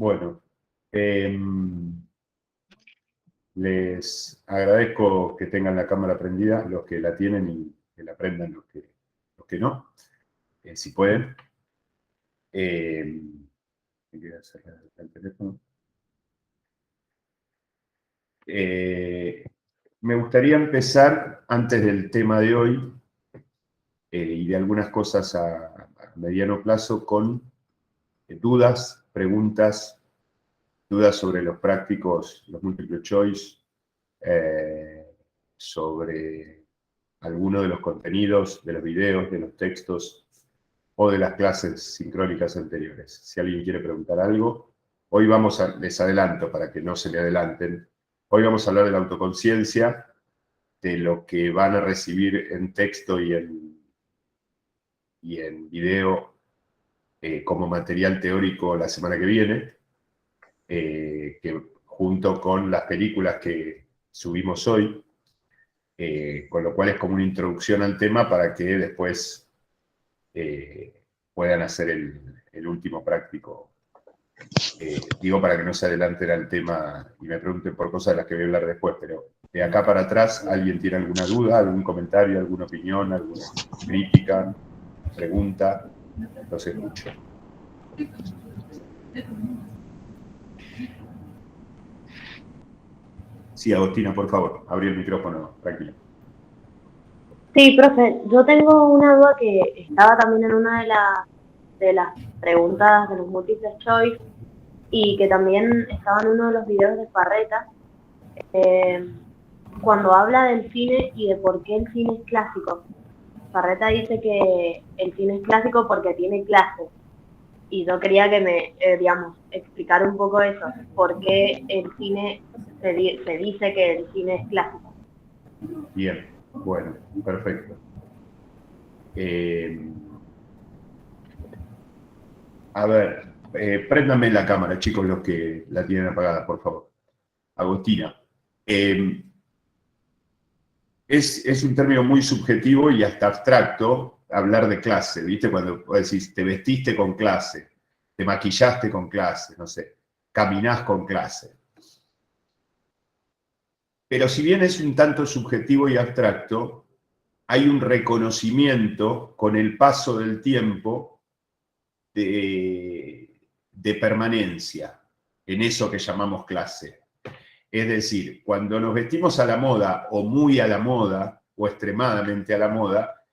Bueno, les agradezco que tengan la cámara prendida, los que la tienen y que la prendan los que no, si pueden. Me queda cerrar el teléfono. Me gustaría empezar, antes del tema de hoy, y de algunas cosas a mediano plazo, con dudas, preguntas, dudas sobre los prácticos, los multiple choice, sobre alguno de los contenidos, de los videos, de los textos o de las clases sincrónicas anteriores. Si alguien quiere preguntar algo, hoy les adelanto para que no se me adelanten, hoy vamos a hablar de la autoconciencia, de lo que van a recibir en texto y en video como material teórico la semana que viene, que junto con las películas que subimos hoy, con lo cual es como una introducción al tema para que después puedan hacer el último práctico. Digo para que no se adelanten al tema y me pregunten por cosas de las que voy a hablar después, pero de acá para atrás, ¿alguien tiene alguna duda, algún comentario, alguna opinión, alguna crítica, pregunta? Los escucho. Sí, Agostina, por favor, abrí el micrófono, tranquilo. Sí, profe, yo tengo una duda que estaba también en una de las preguntas de los múltiples choice y que también estaba en uno de los videos de Parreta, cuando habla del cine y de por qué el cine es clásico. Parreta dice que el cine es clásico porque tiene clase, y yo quería que me, digamos, explicar un poco eso, por qué el cine se dice que el cine es clásico. Bien, bueno, perfecto. A ver, préndame la cámara, chicos, los que la tienen apagada, por favor. Agostina. Es un término muy subjetivo y hasta abstracto hablar de clase, ¿viste? Cuando vos decís, te vestiste con clase, te maquillaste con clase, no sé, caminás con clase. Pero si bien es un tanto subjetivo y abstracto, hay un reconocimiento con el paso del tiempo de permanencia en eso que llamamos clase. Es decir, cuando nos vestimos a la moda o muy a la moda o extremadamente a la moda,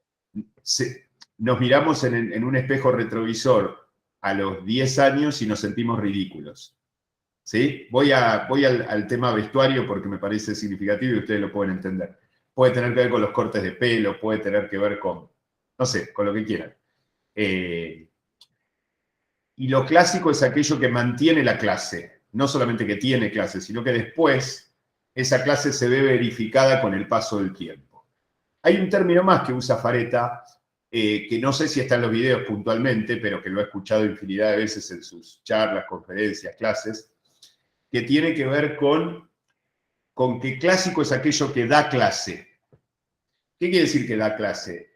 nos miramos en un espejo retrovisor a los 10 años y nos sentimos ridículos. ¿Sí? Voy al tema vestuario porque me parece significativo y ustedes lo pueden entender. Puede tener que ver con los cortes de pelo, puede tener que ver con, no sé, con lo que quieran. Y lo clásico es aquello que mantiene la clase, no solamente que tiene clase, sino que después esa clase se ve verificada con el paso del tiempo. Hay un término más que usa Fareta, que no sé si está en los videos puntualmente, pero que lo he escuchado infinidad de veces en sus charlas, conferencias, clases, que tiene que ver con que clásico es aquello que da clase. ¿Qué quiere decir que da clase?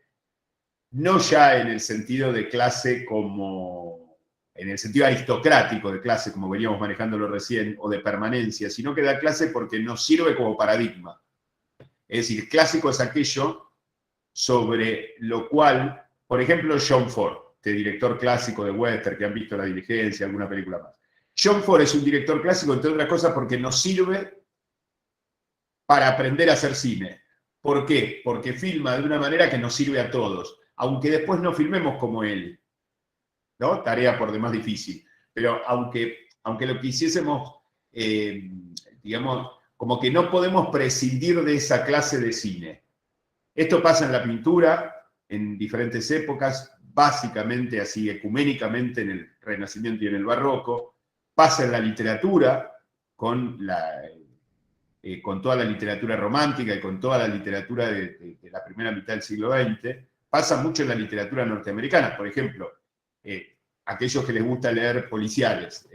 No ya en el sentido de clase como, en el sentido aristocrático de clase, como veníamos manejándolo recién, o de permanencia, sino que da clase porque nos sirve como paradigma. Es decir, clásico es aquello sobre lo cual, por ejemplo, John Ford, este director clásico de western, que han visto La Diligencia, alguna película más. John Ford es un director clásico, entre otras cosas, porque nos sirve para aprender a hacer cine. ¿Por qué? Porque filma de una manera que nos sirve a todos, aunque después no filmemos como él, ¿no? Tarea por demás difícil. Pero aunque lo quisiésemos, digamos, como que no podemos prescindir de esa clase de cine. Esto pasa en la pintura, en diferentes épocas, básicamente así ecuménicamente en el Renacimiento y en el Barroco, pasa en la literatura, con toda la literatura romántica y con toda la literatura de la primera mitad del siglo XX, pasa mucho en la literatura norteamericana. Por ejemplo, aquellos que les gusta leer policiales,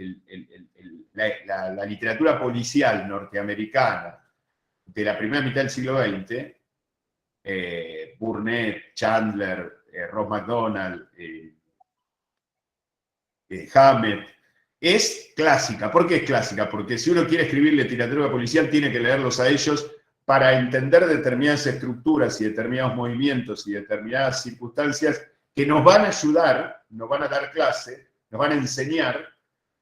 la literatura policial norteamericana de la primera mitad del siglo XX, Burnett, Chandler, Ross MacDonald, Hammett, es clásica. ¿Por qué es clásica? Porque si uno quiere escribir literatura policial, tiene que leerlos a ellos para entender determinadas estructuras y determinados movimientos y determinadas circunstancias que nos van a ayudar, nos van a dar clase, nos van a enseñar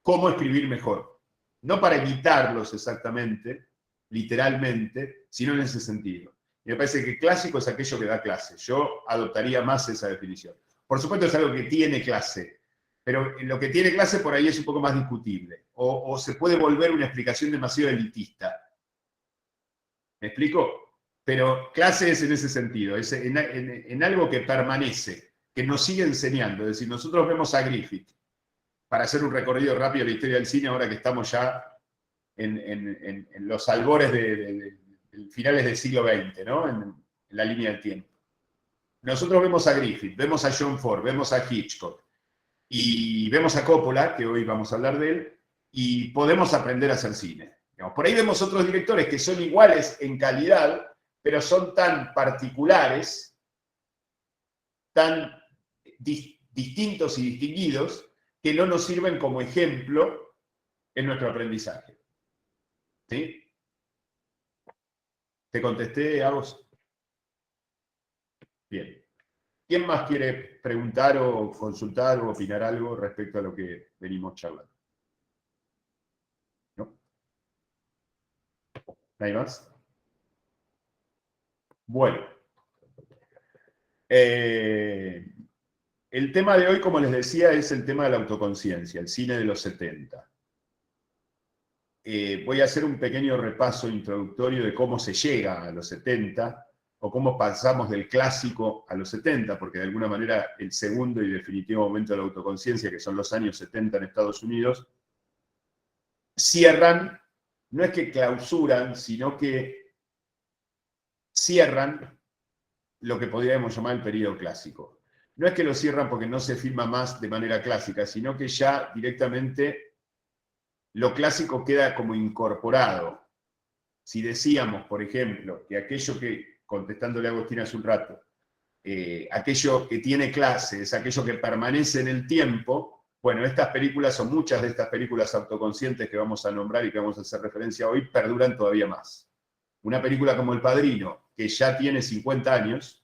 cómo escribir mejor. No para imitarlos exactamente, literalmente, sino en ese sentido. Y me parece que clásico es aquello que da clase. Yo adoptaría más esa definición. Por supuesto es algo que tiene clase, pero lo que tiene clase por ahí es un poco más discutible. O se puede volver una explicación demasiado elitista. ¿Me explico? Pero clase es en ese sentido, es en algo que permanece, que nos sigue enseñando. Es decir, nosotros vemos a Griffith, para hacer un recorrido rápido de la historia del cine, ahora que estamos ya en los albores de finales del siglo XX, ¿no? En la línea del tiempo. Nosotros vemos a Griffith, vemos a John Ford, vemos a Hitchcock, y vemos a Coppola, que hoy vamos a hablar de él, y podemos aprender a hacer cine. Digamos, por ahí vemos otros directores que son iguales en calidad, pero son tan particulares, tan distintos y distinguidos, que no nos sirven como ejemplo en nuestro aprendizaje. ¿Sí? ¿Te contesté, Agos? Bien. ¿Quién más quiere preguntar o consultar o opinar algo respecto a lo que venimos charlando? ¿No? ¿Nadie más? Bueno. El tema de hoy, como les decía, es el tema de la autoconciencia, el cine de los 70. Voy a hacer un pequeño repaso introductorio de cómo se llega a los 70, o cómo pasamos del clásico a los 70, porque de alguna manera el segundo y definitivo momento de la autoconciencia, que son los años 70 en Estados Unidos, cierran, no es que clausuran, sino que cierran lo que podríamos llamar el periodo clásico. No es que lo cierran porque no se filma más de manera clásica, sino que ya directamente lo clásico queda como incorporado. Si decíamos, por ejemplo, que aquello que, contestándole a Agustín hace un rato, aquello que tiene clase es aquello que permanece en el tiempo, bueno, estas películas o muchas de estas películas autoconscientes que vamos a nombrar y que vamos a hacer referencia hoy, perduran todavía más. Una película como El Padrino, que ya tiene 50 años,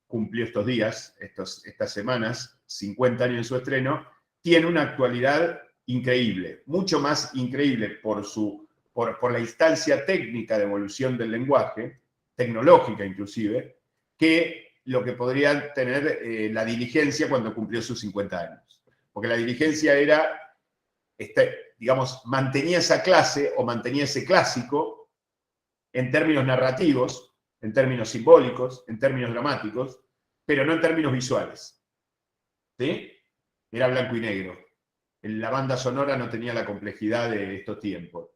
cumplió estos días, estas semanas, 50 años de su estreno, tiene una actualidad increíble, mucho más increíble por la instancia técnica de evolución del lenguaje, tecnológica inclusive, que lo que podría tener la diligencia cuando cumplió sus 50 años. Porque la diligencia era, digamos, mantenía esa clase o mantenía ese clásico en términos narrativos, en términos simbólicos, en términos dramáticos, pero no en términos visuales. ¿Sí? Era blanco y negro. La banda sonora no tenía la complejidad de estos tiempos.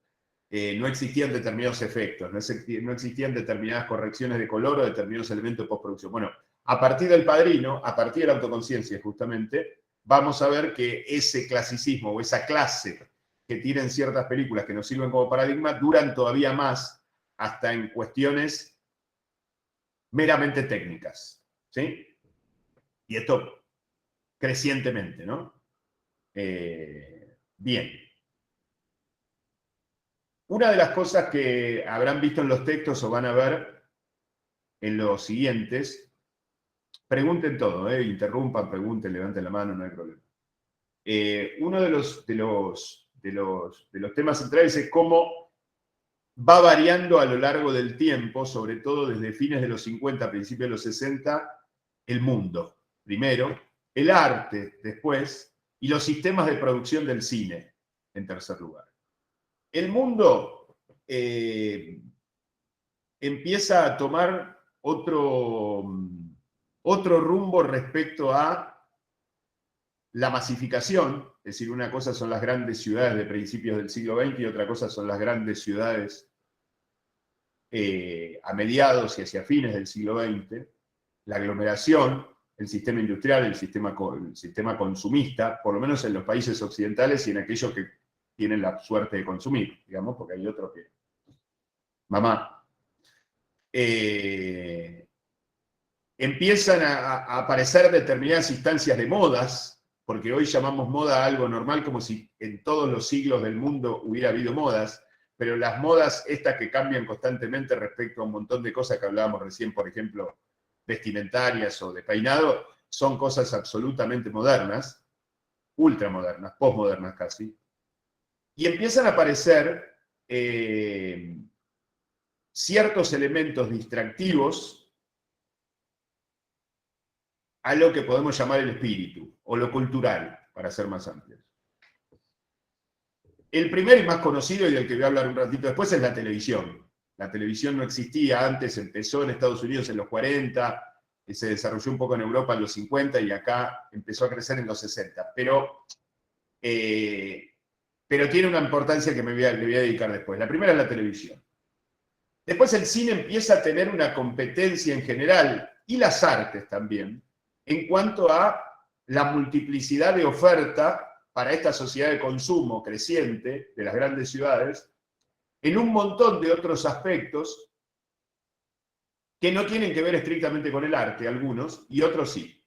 No existían determinados efectos, no existían determinadas correcciones de color o determinados elementos de postproducción. Bueno, a partir del Padrino, a partir de la autoconciencia justamente, vamos a ver que ese clasicismo o esa clase que tienen ciertas películas que nos sirven como paradigma duran todavía más hasta en cuestiones meramente técnicas. ¿Sí? Y esto crecientemente, ¿no? Bien. Una de las cosas que habrán visto en los textos o van a ver en los siguientes, pregunten todo, interrumpan, pregunten, levanten la mano, no hay problema. Uno de los temas centrales es cómo va variando a lo largo del tiempo, sobre todo desde fines de los 50, principios de los 60, el mundo, primero, el arte después, y los sistemas de producción del cine, en tercer lugar. El mundo empieza a tomar otro rumbo respecto a la masificación, es decir, una cosa son las grandes ciudades de principios del siglo XX y otra cosa son las grandes ciudades a mediados y hacia fines del siglo XX, la aglomeración, el sistema industrial, el sistema consumista, por lo menos en los países occidentales y en aquellos que tienen la suerte de consumir, digamos, porque hay otros que... Mamá. Empiezan a aparecer determinadas instancias de modas porque hoy llamamos moda a algo normal como si en todos los siglos del mundo hubiera habido modas, pero las modas estas que cambian constantemente respecto a un montón de cosas que hablábamos recién, por ejemplo, vestimentarias o de peinado, son cosas absolutamente modernas, ultramodernas, postmodernas casi, y empiezan a aparecer ciertos elementos distractivos a lo que podemos llamar el espíritu, o lo cultural, para ser más amplios. El primer y más conocido, y del que voy a hablar un ratito después, es la televisión. La televisión no existía antes, empezó en Estados Unidos en los 40, se desarrolló un poco en Europa en los 50 y acá empezó a crecer en los 60. Pero tiene una importancia que le voy a dedicar después. La primera es la televisión. Después el cine empieza a tener una competencia en general, y las artes también, en cuanto a la multiplicidad de oferta para esta sociedad de consumo creciente de las grandes ciudades, en un montón de otros aspectos que no tienen que ver estrictamente con el arte, algunos, y otros sí.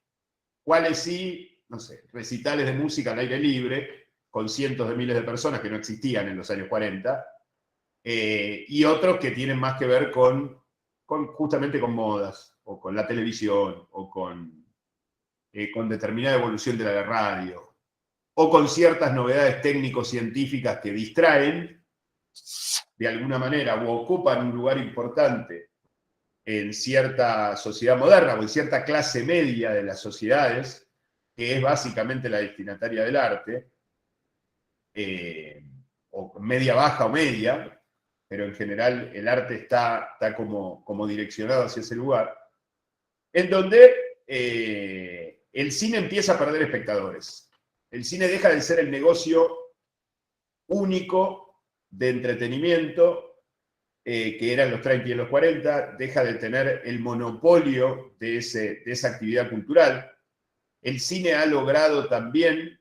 ¿Cuáles sí? No sé, recitales de música al aire libre, con cientos de miles de personas que no existían en los años 40, y otros que tienen más que ver justamente con modas, o con la televisión, o con determinada evolución de la radio, o con ciertas novedades técnico-científicas que distraen, de alguna manera, o ocupan un lugar importante en cierta sociedad moderna, o en cierta clase media de las sociedades, que es básicamente la destinataria del arte, o media baja o media, pero en general el arte está como direccionado hacia ese lugar, en donde el cine empieza a perder espectadores. El cine deja de ser el negocio único de entretenimiento que eran los 30 y los 40, deja de tener el monopolio de esa actividad cultural. El cine ha logrado también,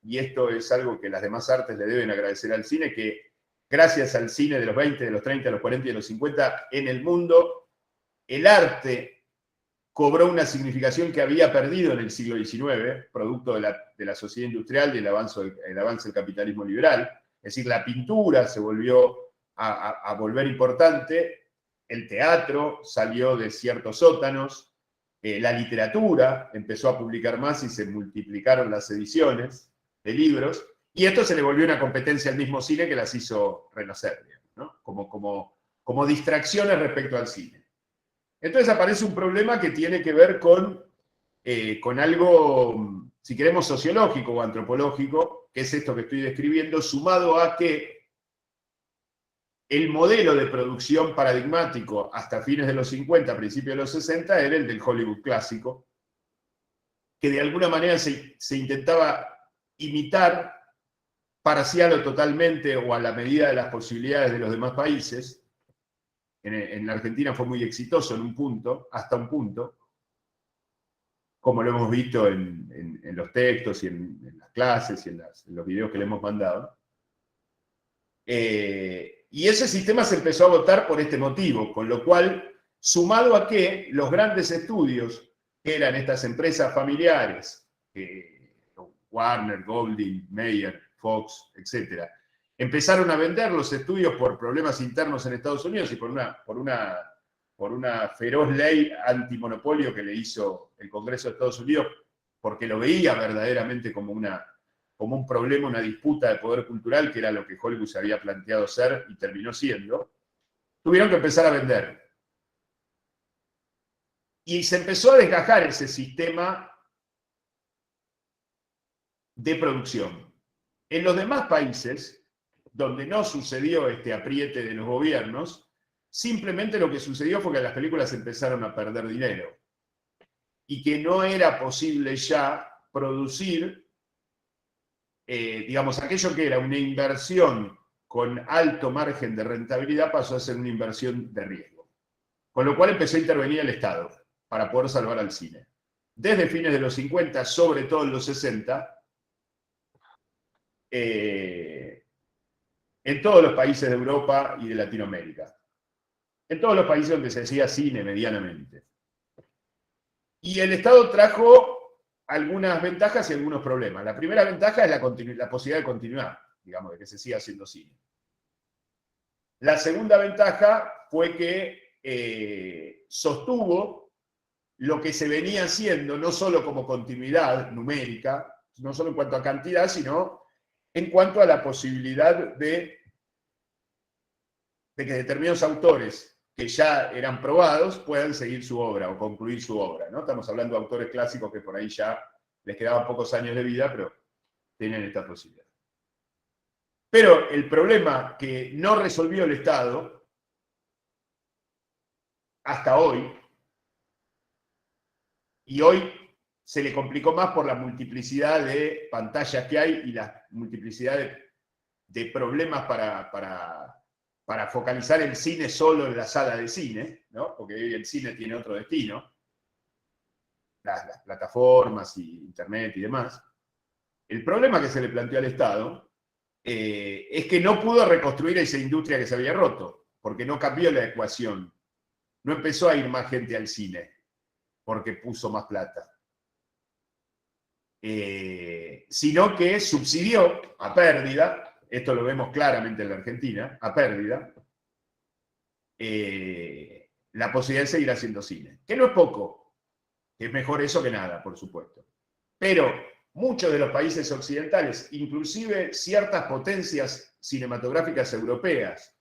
y esto es algo que las demás artes le deben agradecer al cine, que gracias al cine de los 20, de los 30, de los 40 y de los 50, en el mundo, el arte cobró una significación que había perdido en el siglo XIX, producto de la sociedad industrial y el avance del capitalismo liberal. Es decir, la pintura se volvió a volver importante, el teatro salió de ciertos sótanos, la literatura empezó a publicar más y se multiplicaron las ediciones de libros, y esto se le volvió una competencia al mismo cine que las hizo renacer, ¿no? como distracciones respecto al cine. Entonces aparece un problema que tiene que ver con algo, si queremos, sociológico o antropológico, que es esto que estoy describiendo, sumado a que el modelo de producción paradigmático hasta fines de los 50, principios de los 60, era el del Hollywood clásico, que de alguna manera se intentaba imitar parcial o totalmente o a la medida de las posibilidades de los demás países. En la Argentina fue muy exitoso en un punto, hasta un punto, como lo hemos visto en los textos y en las clases y en los videos que le hemos mandado. Y ese sistema se empezó a votar por este motivo, con lo cual, sumado a que los grandes estudios, que eran estas empresas familiares, Warner, Goldwyn, Mayer, Fox, etc., empezaron a vender los estudios por problemas internos en Estados Unidos y por una feroz ley antimonopolio que le hizo el Congreso de Estados Unidos, porque lo veía verdaderamente como un problema, una disputa de poder cultural, que era lo que Hollywood se había planteado ser y terminó siendo. Tuvieron que empezar a vender. Y se empezó a desgajar ese sistema de producción. En los demás países, donde no sucedió este apriete de los gobiernos, simplemente lo que sucedió fue que las películas empezaron a perder dinero y que no era posible ya producir, digamos, aquello que era una inversión con alto margen de rentabilidad pasó a ser una inversión de riesgo. Con lo cual empezó a intervenir el Estado para poder salvar al cine. Desde fines de los 50, sobre todo en los 60, en todos los países de Europa y de Latinoamérica. En todos los países donde se hacía cine medianamente. Y el Estado trajo algunas ventajas y algunos problemas. La primera ventaja es la posibilidad de continuar, digamos, de que se siga haciendo cine. La segunda ventaja fue que sostuvo lo que se venía haciendo, no solo como continuidad numérica, no solo en cuanto a cantidad, sino en cuanto a la posibilidad de que determinados autores que ya eran probados puedan seguir su obra o concluir su obra, ¿no? Estamos hablando de autores clásicos que por ahí ya les quedaban pocos años de vida, pero tienen esta posibilidad. Pero el problema que no resolvió el Estado hasta hoy, y hoy se le complicó más por la multiplicidad de pantallas que hay y la multiplicidad de problemas para focalizar el cine solo en la sala de cine, ¿no? Porque hoy el cine tiene otro destino, las plataformas y internet y demás. El problema que se le planteó al Estado es que no pudo reconstruir esa industria que se había roto, porque no cambió la ecuación. No empezó a ir más gente al cine porque puso más plata. Sino que subsidió a pérdida, esto lo vemos claramente en la Argentina, a pérdida, la posibilidad de seguir haciendo cine. Que no es poco, es mejor eso que nada, por supuesto. Pero muchos de los países occidentales, inclusive ciertas potencias cinematográficas europeas,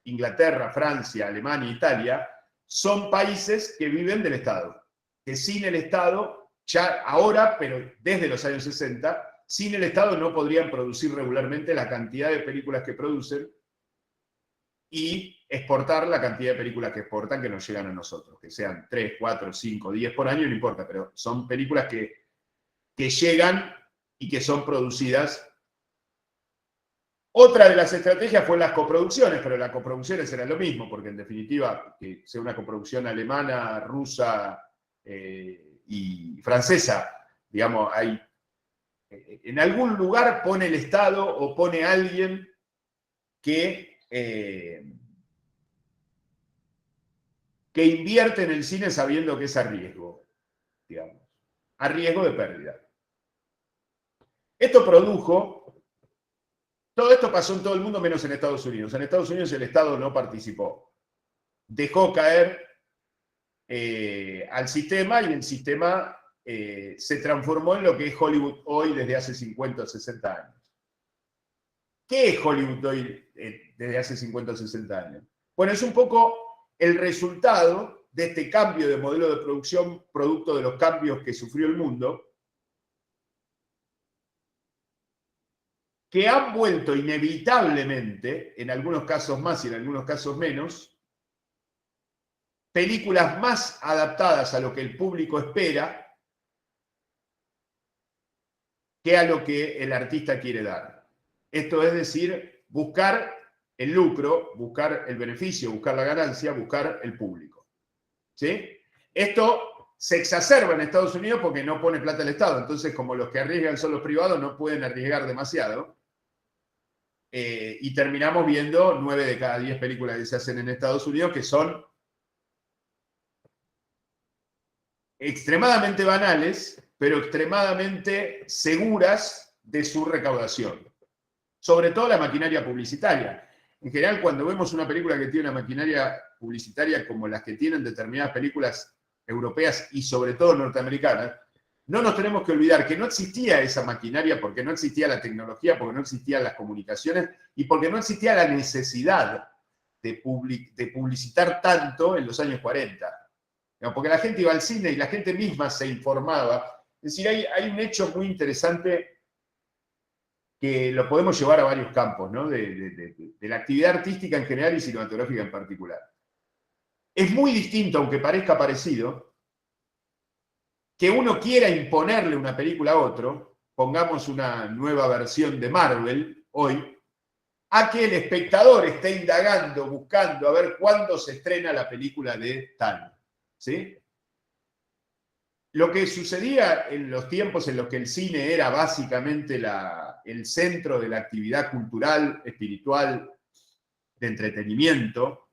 Inglaterra, Francia, Alemania, Italia, son países que viven del Estado, que sin el Estado, ya ahora, pero desde los años 60, sin el Estado no podrían producir regularmente la cantidad de películas que producen y exportar la cantidad de películas que exportan que nos llegan a nosotros, que sean 3, 4, 5, 10 por año, no importa, pero son películas que llegan y que son producidas. Otra de las estrategias fue las coproducciones, pero las coproducciones eran lo mismo, porque en definitiva, que sea una coproducción alemana, rusa y francesa, digamos, hay, en algún lugar pone el Estado o pone alguien que invierte en el cine sabiendo que es a riesgo, digamos, a riesgo de pérdida. Esto produjo. Todo esto pasó en todo el mundo menos en Estados Unidos. En Estados Unidos el Estado no participó. Dejó caer al sistema y el sistema se transformó en lo que es Hollywood hoy desde hace 50 o 60 años. ¿Qué es Hollywood hoy desde hace 50 o 60 años? Bueno, es un poco el resultado de este cambio de modelo de producción producto de los cambios que sufrió el mundo, que han vuelto inevitablemente, en algunos casos más y en algunos casos menos, películas más adaptadas a lo que el público espera que a lo que el artista quiere dar. Esto es decir, buscar el lucro, buscar el beneficio, buscar la ganancia, buscar el público. ¿Sí? Esto se exacerba en Estados Unidos porque no pone plata el Estado. Entonces, como los que arriesgan son los privados, no pueden arriesgar demasiado. Y terminamos viendo 9 de cada 10 películas que se hacen en Estados Unidos que son extremadamente banales, pero extremadamente seguras de su recaudación. Sobre todo la maquinaria publicitaria. En general, cuando vemos una película que tiene una maquinaria publicitaria como las que tienen determinadas películas europeas y sobre todo norteamericanas, no nos tenemos que olvidar que no existía esa maquinaria porque no existía la tecnología, porque no existían las comunicaciones y porque no existía la necesidad de publicitar tanto en los años 40. Porque la gente iba al cine y la gente misma se informaba. Es decir, hay un hecho muy interesante que lo podemos llevar a varios campos, ¿no? de la actividad artística en general y cinematográfica en particular. Es muy distinto, aunque parezca parecido, que uno quiera imponerle una película a otro, pongamos una nueva versión de Marvel hoy, a que el espectador esté indagando, buscando a ver cuándo se estrena la película de tal. ¿Sí? Lo que sucedía en los tiempos en los que el cine era básicamente el centro de la actividad cultural, espiritual, de entretenimiento,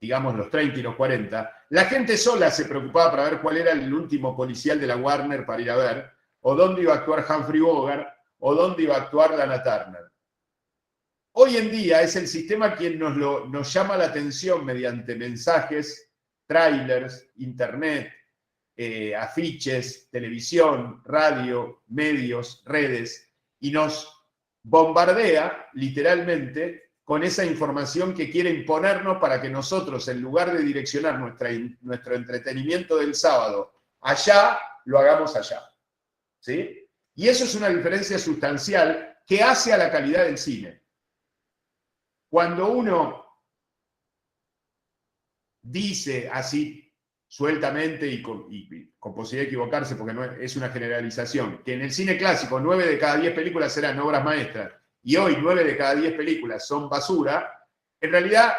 digamos los 30 y los 40, la gente sola se preocupaba para ver cuál era el último policial de la Warner para ir a ver, o dónde iba a actuar Humphrey Bogart, o dónde iba a actuar Lana Turner. Hoy en día es el sistema quien nos llama la atención mediante mensajes, trailers, internet, afiches, televisión, radio, medios, redes, y nos bombardea literalmente con esa información que quiere imponernos para que nosotros, en lugar de direccionar nuestro entretenimiento del sábado allá, lo hagamos allá. ¿Sí? Y eso es una diferencia sustancial que hace a la calidad del cine. Cuando uno dice así sueltamente y con posibilidad de equivocarse, porque no es una generalización, que en el cine clásico 9 de cada 10 películas eran obras maestras y hoy 9 de cada 10 películas son basura, en realidad,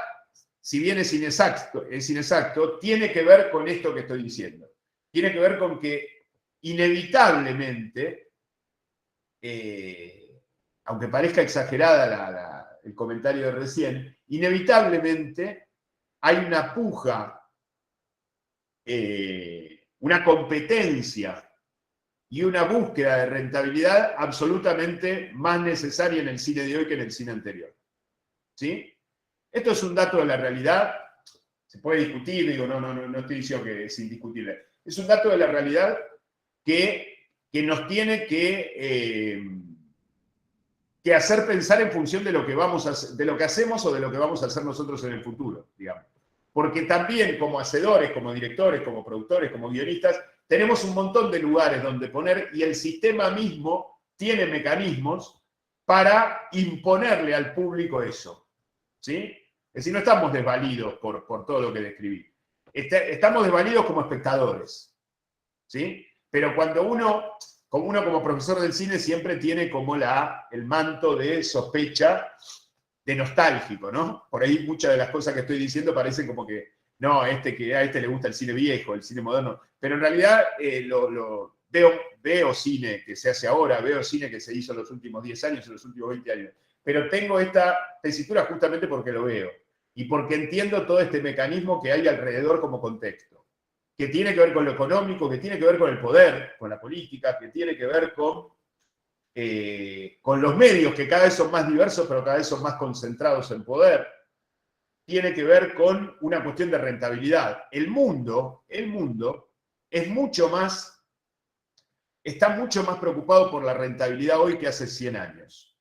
si bien es inexacto, tiene que ver con esto que estoy diciendo. Tiene que ver con que inevitablemente, aunque parezca exagerada el comentario de recién, inevitablemente hay una puja, una competencia y una búsqueda de rentabilidad absolutamente más necesaria en el cine de hoy que en el cine anterior. ¿Sí? Esto es un dato de la realidad, se puede discutir, digo, no estoy diciendo que es indiscutible. Es un dato de la realidad que nos tiene que hacer pensar en función de lo que de lo que hacemos o de lo que vamos a hacer nosotros en el futuro, digamos. Porque también como hacedores, como directores, como productores, como guionistas, tenemos un montón de lugares donde poner y el sistema mismo tiene mecanismos para imponerle al público eso. ¿Sí? Es decir, no estamos desvalidos por todo lo que describí. Estamos desvalidos como espectadores. ¿Sí? Pero cuando uno como profesor del cine siempre tiene como el manto de sospecha, de nostálgico, ¿no? Por ahí muchas de las cosas que estoy diciendo parecen como que, no, a este le gusta el cine viejo, el cine moderno, pero en realidad veo cine que se hace ahora, veo cine que se hizo en los últimos 10 años, en los últimos 20 años, pero tengo esta tesitura justamente porque lo veo y porque entiendo todo este mecanismo que hay alrededor como contexto, que tiene que ver con lo económico, que tiene que ver con el poder, con la política, que tiene que ver con los medios, que cada vez son más diversos, pero cada vez son más concentrados en poder. Tiene que ver con una cuestión de rentabilidad. El mundo es está mucho más preocupado por la rentabilidad hoy que hace 100 años.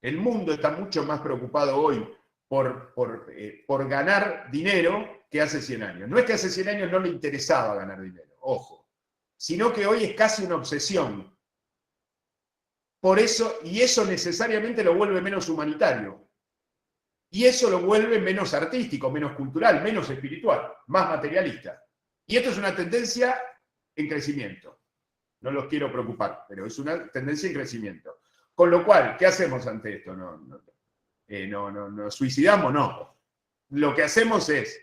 El mundo está mucho más preocupado hoy por ganar dinero que hace 100 años. No es que hace 100 años no le interesaba ganar dinero, ojo, sino que hoy es casi una obsesión. Por eso, y eso necesariamente lo vuelve menos humanitario. Y eso lo vuelve menos artístico, menos cultural, menos espiritual, más materialista. Y esto es una tendencia en crecimiento. No los quiero preocupar, pero es una tendencia en crecimiento. Con lo cual, ¿qué hacemos ante esto? ¿Nos suicidamos? No. Lo que hacemos es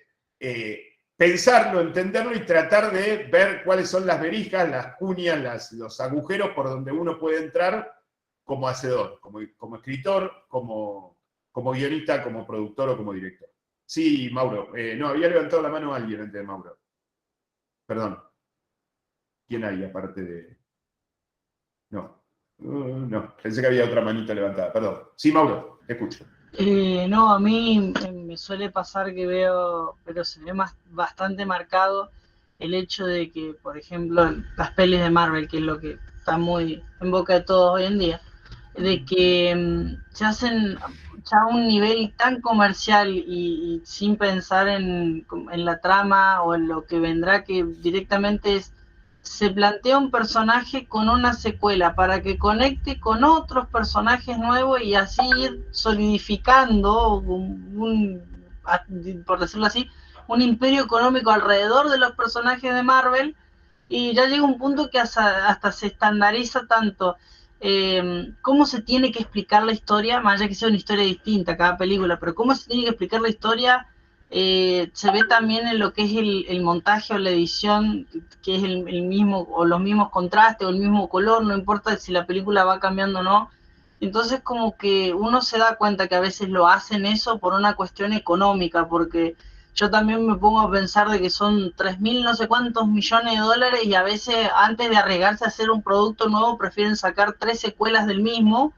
pensarlo, entenderlo y tratar de ver cuáles son las verijas, las cuñas, los agujeros por donde uno puede entrar como hacedor, como escritor, como guionista, como productor o como director. Sí, Mauro. No, había levantado la mano alguien antes de Mauro. Perdón. ¿Quién hay aparte de...? No. No, pensé que había otra manita levantada. Perdón. Sí, Mauro, te escucho. No, a mí me suele pasar que veo, pero se ve bastante marcado el hecho de que, por ejemplo, las pelis de Marvel, que es lo que está muy en boca de todos hoy en día, de que se hacen ya a un nivel tan comercial y sin pensar en la trama o en lo que vendrá, que directamente se plantea un personaje con una secuela para que conecte con otros personajes nuevos y así ir solidificando por decirlo así, un imperio económico alrededor de los personajes de Marvel, y ya llega un punto que hasta se estandariza tanto cómo se tiene que explicar la historia, más allá que sea una historia distinta cada película, pero cómo se tiene que explicar la historia. Se ve también en lo que es el montaje o la edición, que es el mismo, o los mismos contrastes, o el mismo color, no importa si la película va cambiando o no. Entonces como que uno se da cuenta que a veces lo hacen eso por una cuestión económica, porque yo también me pongo a pensar de que son 3.000 no sé cuántos millones de dólares y a veces antes de arriesgarse a hacer un producto nuevo prefieren sacar 3 secuelas del mismo,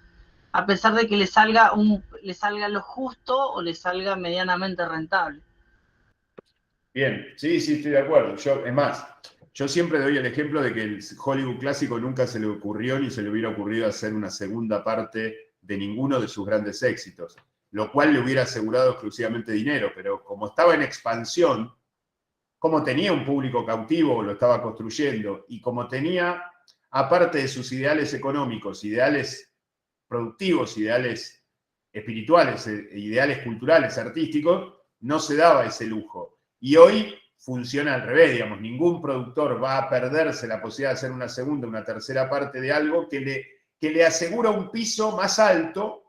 a pesar de que le salga lo justo o le salga medianamente rentable. Bien, sí, sí, estoy de acuerdo. Es más, yo siempre doy el ejemplo de que el Hollywood clásico nunca se le ocurrió ni se le hubiera ocurrido hacer una segunda parte de ninguno de sus grandes éxitos, lo cual le hubiera asegurado exclusivamente dinero, pero como estaba en expansión, como tenía un público cautivo, lo estaba construyendo, y como tenía, aparte de sus ideales económicos, ideales productivos, ideales espirituales, ideales culturales, artísticos, no se daba ese lujo. Y hoy funciona al revés, digamos, ningún productor va a perderse la posibilidad de hacer una segunda, una tercera parte de algo que le asegura un piso más alto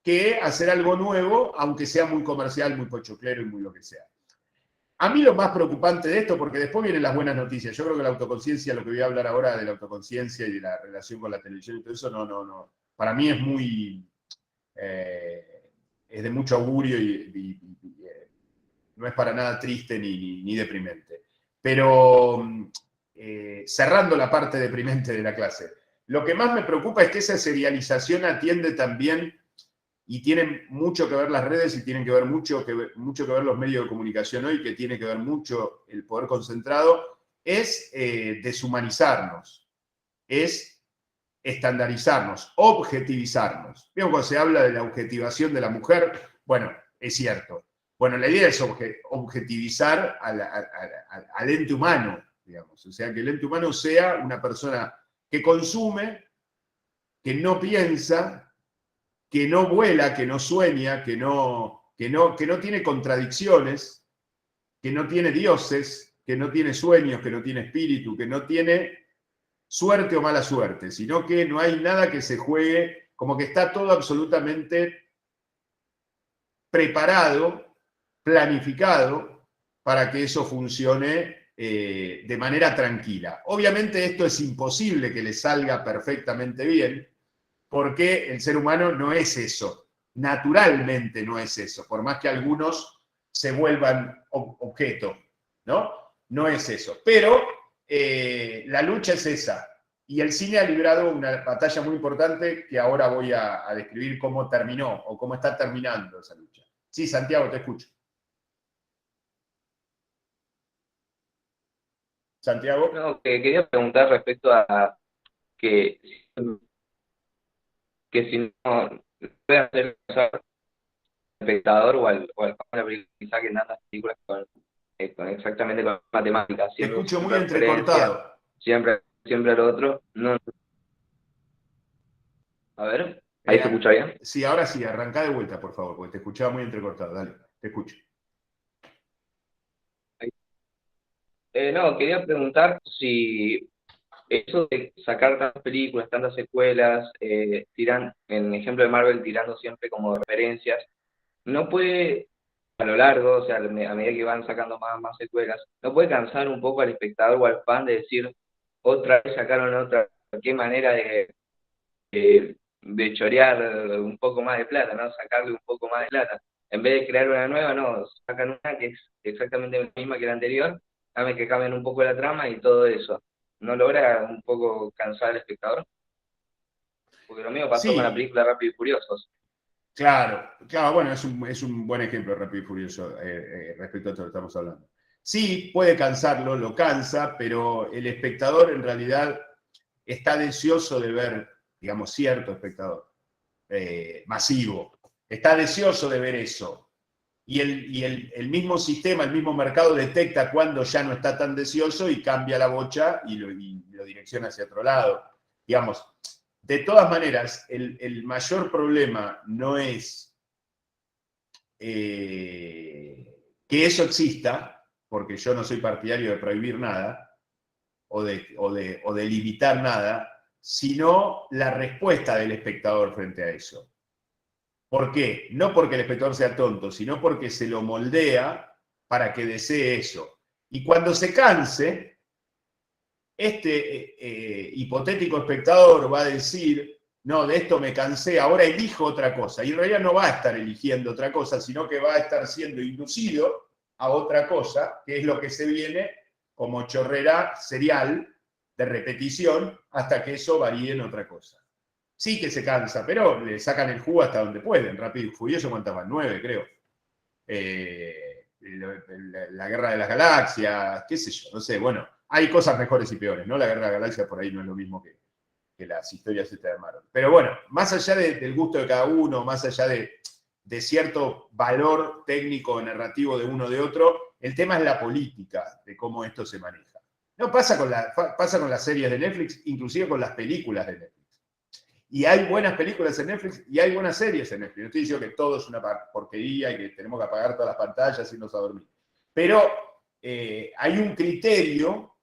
que hacer algo nuevo, aunque sea muy comercial, muy pochoclero y muy lo que sea. A mí lo más preocupante de esto, porque después vienen las buenas noticias, yo creo que la autoconciencia, lo que voy a hablar ahora de la autoconciencia y de la relación con la televisión y todo eso, no. Para mí es muy, es de mucho augurio y no es para nada triste ni deprimente. Pero cerrando la parte deprimente de la clase, lo que más me preocupa es que esa serialización atiende también, y tienen mucho que ver las redes y tienen que ver mucho que ver los medios de comunicación hoy, que tiene que ver mucho el poder concentrado, es deshumanizarnos, es estandarizarnos, objetivizarnos. Bien, cuando se habla de la objetivación de la mujer, bueno, es cierto. Bueno, la idea es objetivizar al ente humano, digamos. O sea, que el ente humano sea una persona que consume, que no piensa, que no vuela, que no sueña, que no tiene contradicciones, que no tiene dioses, que no tiene sueños, que no tiene espíritu, que no tiene suerte o mala suerte, sino que no hay nada que se juegue, como que está todo absolutamente preparado, planificado, para que eso funcione de manera tranquila. Obviamente esto es imposible que le salga perfectamente bien, porque el ser humano no es eso, naturalmente no es eso, por más que algunos se vuelvan objeto, ¿no? No es eso, pero la lucha es esa, y el cine ha librado una batalla muy importante que ahora voy a describir cómo terminó o cómo está terminando esa lucha. Sí, Santiago, te escucho. Santiago. No, que quería preguntar respecto a que, que si no puede hacer pasar al espectador o al fan de la película, quizá que tantas películas con exactamente con matemáticas, Te siempre escucho muy referencia, entrecortado. siempre lo otro. No, a ver, ¿ahí se escucha bien? Sí, ahora sí, arrancá de vuelta, por favor, porque te escuchaba muy entrecortado. Dale, te escucho. No, quería preguntar si eso de sacar tantas películas, tantas secuelas, tiran, en ejemplo de Marvel, tirando siempre como referencias, no puede, a lo largo, o sea, a medida que van sacando más secuelas, no puede cansar un poco al espectador o al fan de decir, otra vez sacaron otra, qué manera de chorear un poco más de plata, ¿no? Sacarle un poco más de plata. En vez de crear una nueva, no, sacan una que es exactamente la misma que la anterior, dame que cambien un poco la trama y todo eso. ¿No logra un poco cansar al espectador? Porque lo mío pasó con la Sí, película Rápido y Furiosos. claro, bueno, es un buen ejemplo de Rápido y Furioso respecto a esto que estamos hablando. Sí, puede cansarlo, lo cansa, pero el espectador en realidad está deseoso de ver, digamos, cierto espectador masivo, está deseoso de ver eso. Y el mismo sistema, el mismo mercado detecta cuando ya no está tan deseoso y cambia la bocha y lo direcciona hacia otro lado. Digamos, de todas maneras, el mayor problema no es que eso exista, porque yo no soy partidario de prohibir nada o de limitar nada, sino la respuesta del espectador frente a eso. ¿Por qué? No porque el espectador sea tonto, sino porque se lo moldea para que desee eso. Y cuando se canse, este hipotético espectador va a decir, no, de esto me cansé, ahora elijo otra cosa. Y en realidad no va a estar eligiendo otra cosa, sino que va a estar siendo inducido a otra cosa, que es lo que se viene como chorrera serial de repetición hasta que eso varíe en otra cosa. Sí que se cansa, pero le sacan el jugo hasta donde pueden. Rápido y Furioso, ¿cuántas van? 9, creo. La Guerra de las Galaxias, qué sé yo, no sé, bueno, hay cosas mejores y peores, ¿no? La Guerra de las Galaxias por ahí no es lo mismo que las historias estas de Marvel. Pero bueno, más allá del gusto de cada uno, más allá de cierto valor técnico o narrativo de uno o de otro, el tema es la política de cómo esto se maneja. No pasa con las series de Netflix, inclusive con las películas de Netflix. Y hay buenas películas en Netflix y hay buenas series en Netflix. No estoy diciendo que todo es una porquería y que tenemos que apagar todas las pantallas y irnos a dormir. Pero hay un criterio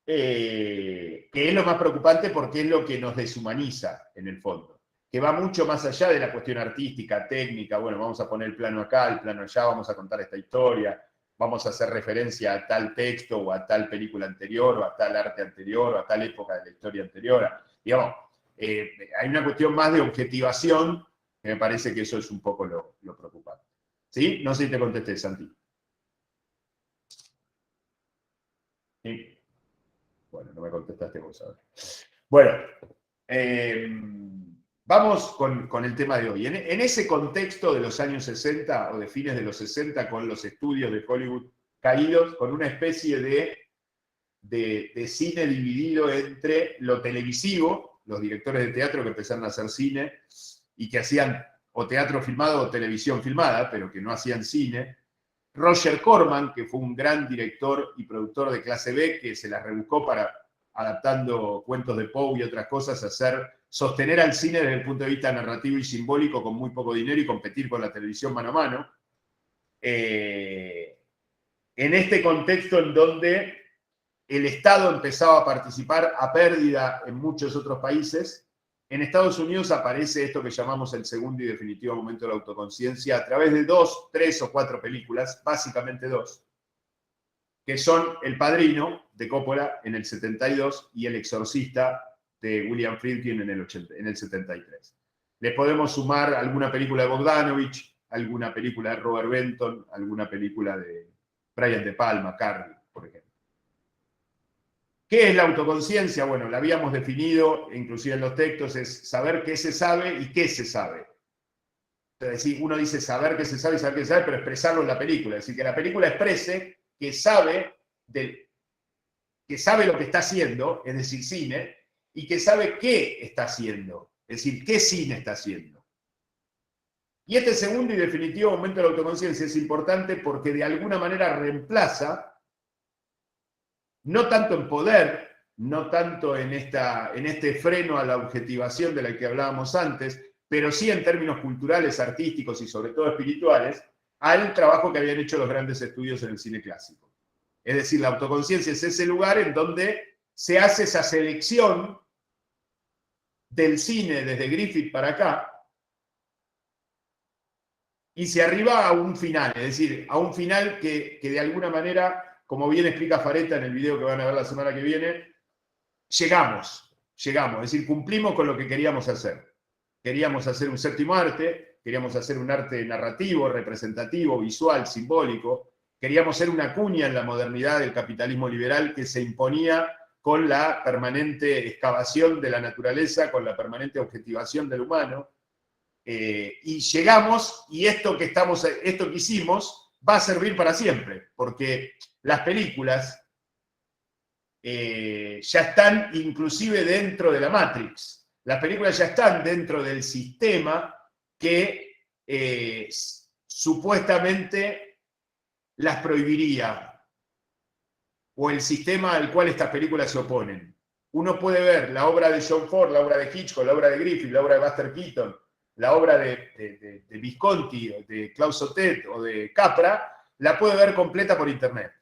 que es lo más preocupante porque es lo que nos deshumaniza en el fondo, que va mucho más allá de la cuestión artística, técnica. Bueno, vamos a poner el plano acá, el plano allá, vamos a contar esta historia, vamos a hacer referencia a tal texto o a tal película anterior o a tal arte anterior o a tal época de la historia anterior. Digamos, hay una cuestión más de objetivación que me parece que eso es un poco lo preocupante. ¿Sí? No sé si te contesté, Santi. ¿Sí? Bueno, no me contestaste vos ahora. Bueno, vamos con el tema de hoy. En ese contexto de los años 60 o de fines de los 60, con los estudios de Hollywood caídos, con una especie de cine dividido entre lo televisivo, los directores de teatro que empezaron a hacer cine y que hacían o teatro filmado o televisión filmada, pero que no hacían cine. Roger Corman, que fue un gran director y productor de clase B, que se las rebuscó para, adaptando cuentos de Poe y otras cosas, sostener al cine desde el punto de vista narrativo y simbólico con muy poco dinero y competir con la televisión mano a mano. En este contexto en donde el Estado empezaba a participar a pérdida en muchos otros países, en Estados Unidos aparece esto que llamamos el segundo y definitivo momento de la autoconciencia a través de 2, 3 o 4 películas, básicamente 2, que son El Padrino, de Coppola, en el 72, y El Exorcista, de William Friedkin, en el 73. Le podemos sumar alguna película de Bogdanovich, alguna película de Robert Benton, alguna película de Brian De Palma, Carrie, por ejemplo. ¿Qué es la autoconciencia? Bueno, la habíamos definido, inclusive en los textos, es saber qué se sabe y qué se sabe. Es decir, uno dice saber qué se sabe y saber qué se sabe, pero expresarlo en la película. Es decir, que la película exprese que sabe lo que está haciendo, es decir, cine, y que sabe qué está haciendo, es decir, qué cine está haciendo. Y este segundo y definitivo momento de la autoconciencia es importante porque de alguna manera reemplaza, no tanto en poder, no tanto en este freno a la objetivación de la que hablábamos antes, pero sí en términos culturales, artísticos y sobre todo espirituales, al trabajo que habían hecho los grandes estudios en el cine clásico. Es decir, la autoconciencia es ese lugar en donde se hace esa selección del cine desde Griffith para acá y se arriba a un final, es decir, a un final que de alguna manera, como bien explica Fareta en el video que van a ver la semana que viene, llegamos, es decir, cumplimos con lo que queríamos hacer. Queríamos hacer un séptimo arte, queríamos hacer un arte narrativo, representativo, visual, simbólico, queríamos ser una cuña en la modernidad del capitalismo liberal que se imponía con la permanente excavación de la naturaleza, con la permanente objetivación del humano, y llegamos, y esto que hicimos va a servir para siempre, porque las películas ya están inclusive dentro de la Matrix. Las películas ya están dentro del sistema que supuestamente las prohibiría, o el sistema al cual estas películas se oponen. Uno puede ver la obra de John Ford, la obra de Hitchcock, la obra de Griffith, la obra de Buster Keaton, la obra de Visconti, de Klaus Sautet o de Capra, la puede ver completa por internet.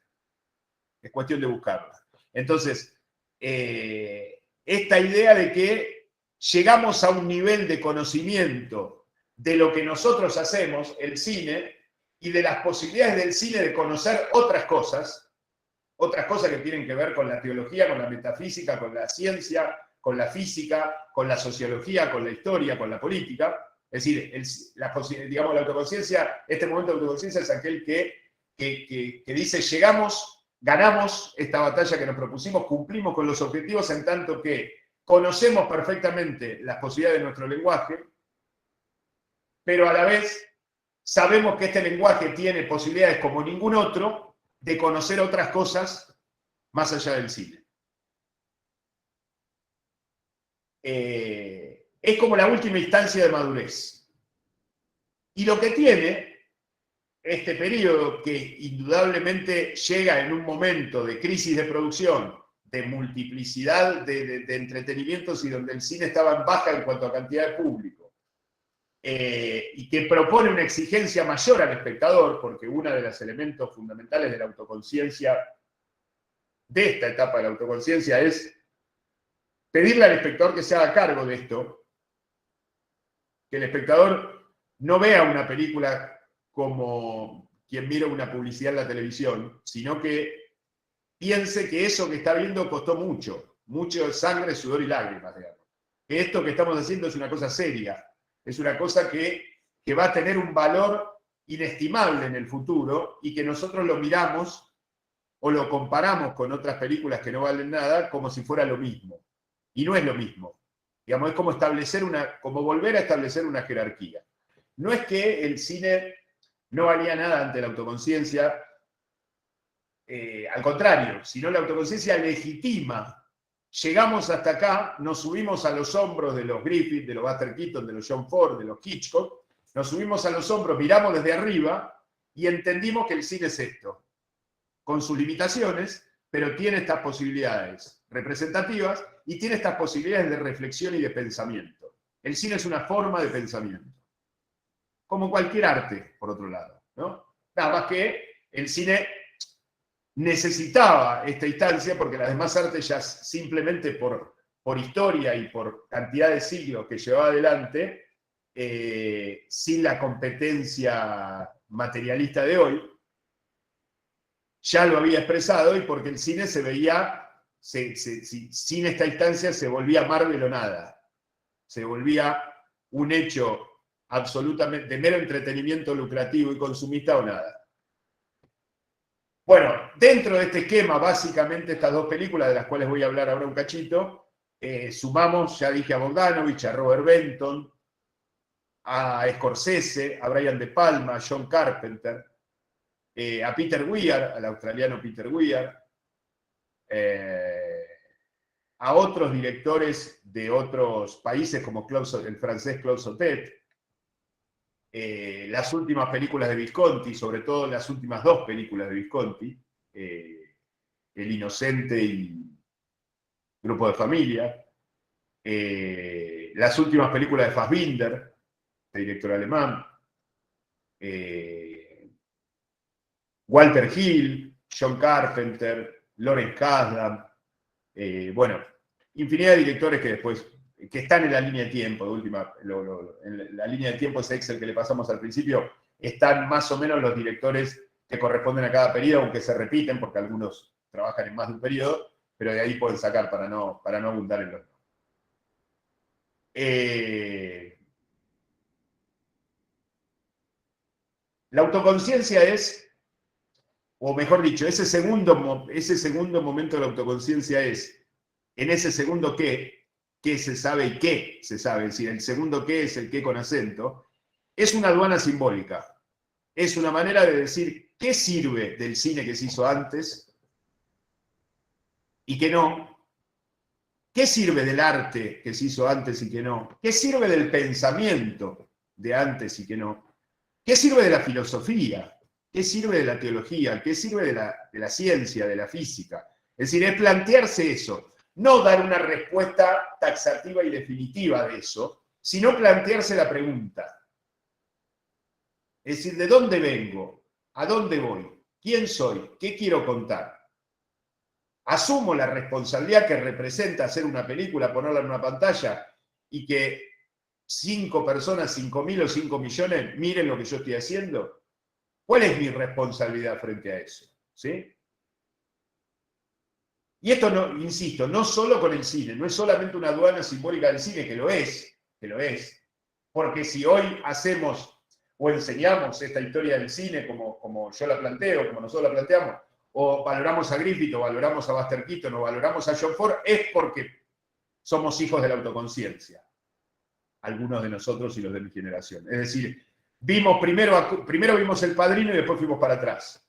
Es cuestión de buscarla. Entonces, esta idea de que llegamos a un nivel de conocimiento de lo que nosotros hacemos, el cine, y de las posibilidades del cine de conocer otras cosas que tienen que ver con la teología, con la metafísica, con la ciencia, con la física, con la sociología, con la historia, con la política. Es decir, digamos, la autoconciencia, este momento de autoconciencia es aquel que que dice, llegamos, ganamos esta batalla que nos propusimos, cumplimos con los objetivos en tanto que conocemos perfectamente las posibilidades de nuestro lenguaje, pero a la vez sabemos que este lenguaje tiene posibilidades como ningún otro de conocer otras cosas más allá del cine. Es como la última instancia de madurez. Y lo que tiene este periodo, que indudablemente llega en un momento de crisis de producción, de multiplicidad de entretenimientos y donde el cine estaba en baja en cuanto a cantidad de público, y que propone una exigencia mayor al espectador, porque uno de los elementos fundamentales de la autoconciencia, de esta etapa de la autoconciencia, es pedirle al espectador que se haga cargo de esto, que el espectador no vea una película como quien mira una publicidad en la televisión, sino que piense que eso que está viendo costó mucho, mucho sangre, sudor y lágrimas, digamos. Que esto que estamos haciendo es una cosa seria, es una cosa que va a tener un valor inestimable en el futuro y que nosotros lo miramos o lo comparamos con otras películas que no valen nada como si fuera lo mismo. Y no es lo mismo. Digamos, es como como volver a establecer una jerarquía. No es que el cine no valía nada ante la autoconciencia, al contrario, sino la autoconciencia legitima. Llegamos hasta acá, nos subimos a los hombros de los Griffith, de los Buster Keaton, de los John Ford, de los Hitchcock, nos subimos a los hombros, miramos desde arriba y entendimos que el cine es esto, con sus limitaciones, pero tiene estas posibilidades representativas y tiene estas posibilidades de reflexión y de pensamiento. El cine es una forma de pensamiento, como cualquier arte, por otro lado, ¿no? Nada más que el cine necesitaba esta instancia porque las demás artes ya simplemente por historia y por cantidad de siglos que llevaba adelante, sin la competencia materialista de hoy, ya lo había expresado y porque el cine se veía, sin esta instancia se volvía Marvel o nada, se volvía un hecho absolutamente de mero entretenimiento lucrativo y consumista o nada. Bueno, dentro de este esquema, básicamente estas dos películas, de las cuales voy a hablar ahora un cachito, sumamos, ya dije, a Bogdanovich, a Robert Benton, a Scorsese, a Brian De Palma, a John Carpenter, a Peter Weir, al australiano Peter Weir, a otros directores de otros países como el francés Claude Sautet, las últimas películas de Visconti, sobre todo las últimas dos películas de Visconti, El Inocente y Grupo de Familia, las últimas películas de Fassbinder, el director alemán, Walter Hill, John Carpenter, Lawrence Kasdan, bueno, infinidad de directores que después que están en la línea de tiempo, de última, en la línea de tiempo, ese Excel que le pasamos al principio, están más o menos los directores que corresponden a cada periodo, aunque se repiten, porque algunos trabajan en más de un periodo, pero de ahí pueden sacar para no abundar en los nombres. La autoconciencia es, o mejor dicho, ese segundo momento de la autoconciencia es, en ese segundo qué se sabe y qué se sabe, es decir, el segundo qué es el qué con acento, es una aduana simbólica. Es una manera de decir qué sirve del cine que se hizo antes y qué no. ¿Qué sirve del arte que se hizo antes y qué no? ¿Qué sirve del pensamiento de antes y qué no? ¿Qué sirve de la filosofía? ¿Qué sirve de la teología? ¿Qué sirve de la ciencia, de la física? Es decir, es plantearse eso. No dar una respuesta taxativa y definitiva de eso, sino plantearse la pregunta. Es decir, ¿de dónde vengo? ¿A dónde voy? ¿Quién soy? ¿Qué quiero contar? Asumo la responsabilidad que representa hacer una película, ponerla en una pantalla y que 5 personas, 5.000 o 5 millones miren lo que yo estoy haciendo. ¿Cuál es mi responsabilidad frente a eso? ¿Sí? Y esto, no, insisto, no solo con el cine, no es solamente una aduana simbólica del cine, que lo es, porque si hoy hacemos o enseñamos esta historia del cine como yo la planteo, como nosotros la planteamos, o valoramos a Griffith, o valoramos a Buster Keaton, o valoramos a John Ford, es porque somos hijos de la autoconciencia, algunos de nosotros y los de mi generación. Es decir, primero vimos El Padrino y después fuimos para atrás.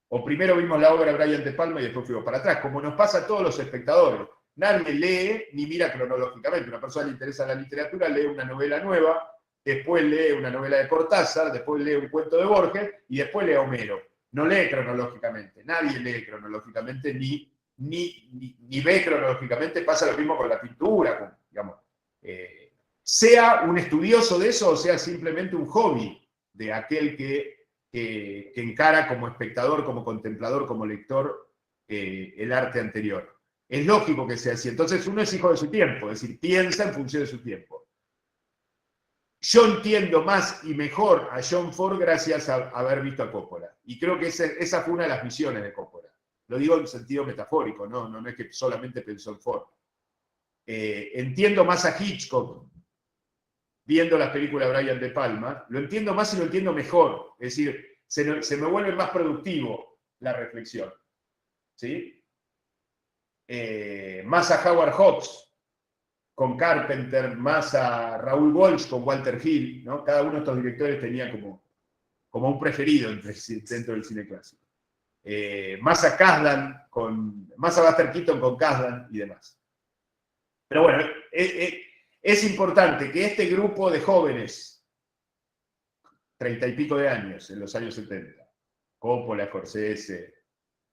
O primero vimos la obra de Brian De Palma y después fuimos para atrás, como nos pasa a todos los espectadores. Nadie lee ni mira cronológicamente. Una persona le interesa la literatura, lee una novela nueva, después lee una novela de Cortázar, después lee un cuento de Borges y después lee a Homero. No lee cronológicamente. Nadie lee cronológicamente ni ve cronológicamente. Pasa lo mismo con la pintura, digamos. Sea un estudioso de eso o sea simplemente un hobby de aquel que encara como espectador, como contemplador, como lector el arte anterior. Es lógico que sea así. Entonces uno es hijo de su tiempo, es decir, piensa en función de su tiempo. Yo entiendo más y mejor a John Ford gracias a haber visto a Coppola. Y creo que esa fue una de las misiones de Coppola. Lo digo en sentido metafórico, no es que solamente pensó en Ford. Entiendo más a Hitchcock viendo las películas de Brian De Palma, lo entiendo más y lo entiendo mejor. Es decir, se me vuelve más productivo la reflexión. ¿Sí? Más a Howard Hawks con Carpenter, más a Raúl Walsh con Walter Hill, ¿no? Cada uno de estos directores tenía como un preferido dentro del cine clásico. Más a Kasdan, más a Buster Keaton con Kasdan y demás. Pero bueno, es importante que este grupo de jóvenes, 30 y pico de años, en los años 70, Coppola, Scorsese,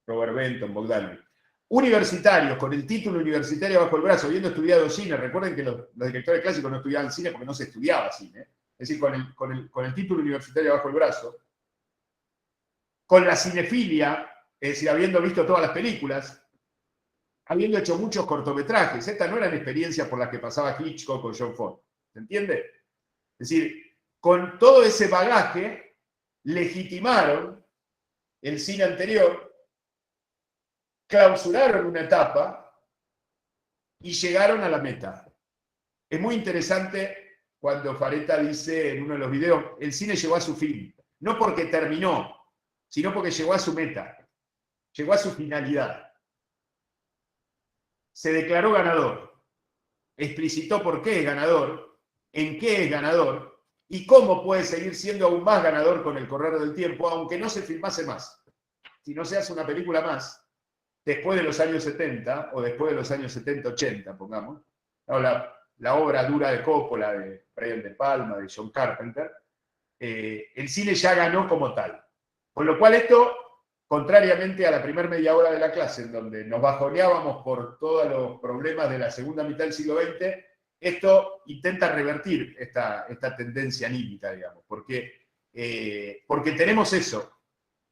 Robert Benton, Bogdanovich, universitarios, con el título universitario bajo el brazo, habiendo estudiado cine. Recuerden que los directores clásicos no estudiaban cine porque no se estudiaba cine. Es decir, con el título universitario bajo el brazo, con la cinefilia, es decir, habiendo visto todas las películas, habiendo hecho muchos cortometrajes. Estas no eran experiencias por las que pasaba Hitchcock con John Ford. ¿Se entiende? Es decir, con todo ese bagaje, legitimaron el cine anterior, clausuraron una etapa y llegaron a la meta. Es muy interesante cuando Fareta dice en uno de los videos, el cine llegó a su fin. No porque terminó, sino porque llegó a su meta, llegó a su finalidad. Se declaró ganador, explicitó por qué es ganador, en qué es ganador y cómo puede seguir siendo aún más ganador con el correr del tiempo, aunque no se filmase más. Si no se hace una película más, después de los años 70, o después de los años 70-80, pongamos, la obra dura de Coppola, de Brian De Palma, de John Carpenter, el cine ya ganó como tal. Con lo cual esto, contrariamente a la primera media hora de la clase, en donde nos bajoneábamos por todos los problemas de la segunda mitad del siglo XX, esto intenta revertir esta tendencia anímica, digamos, porque tenemos eso,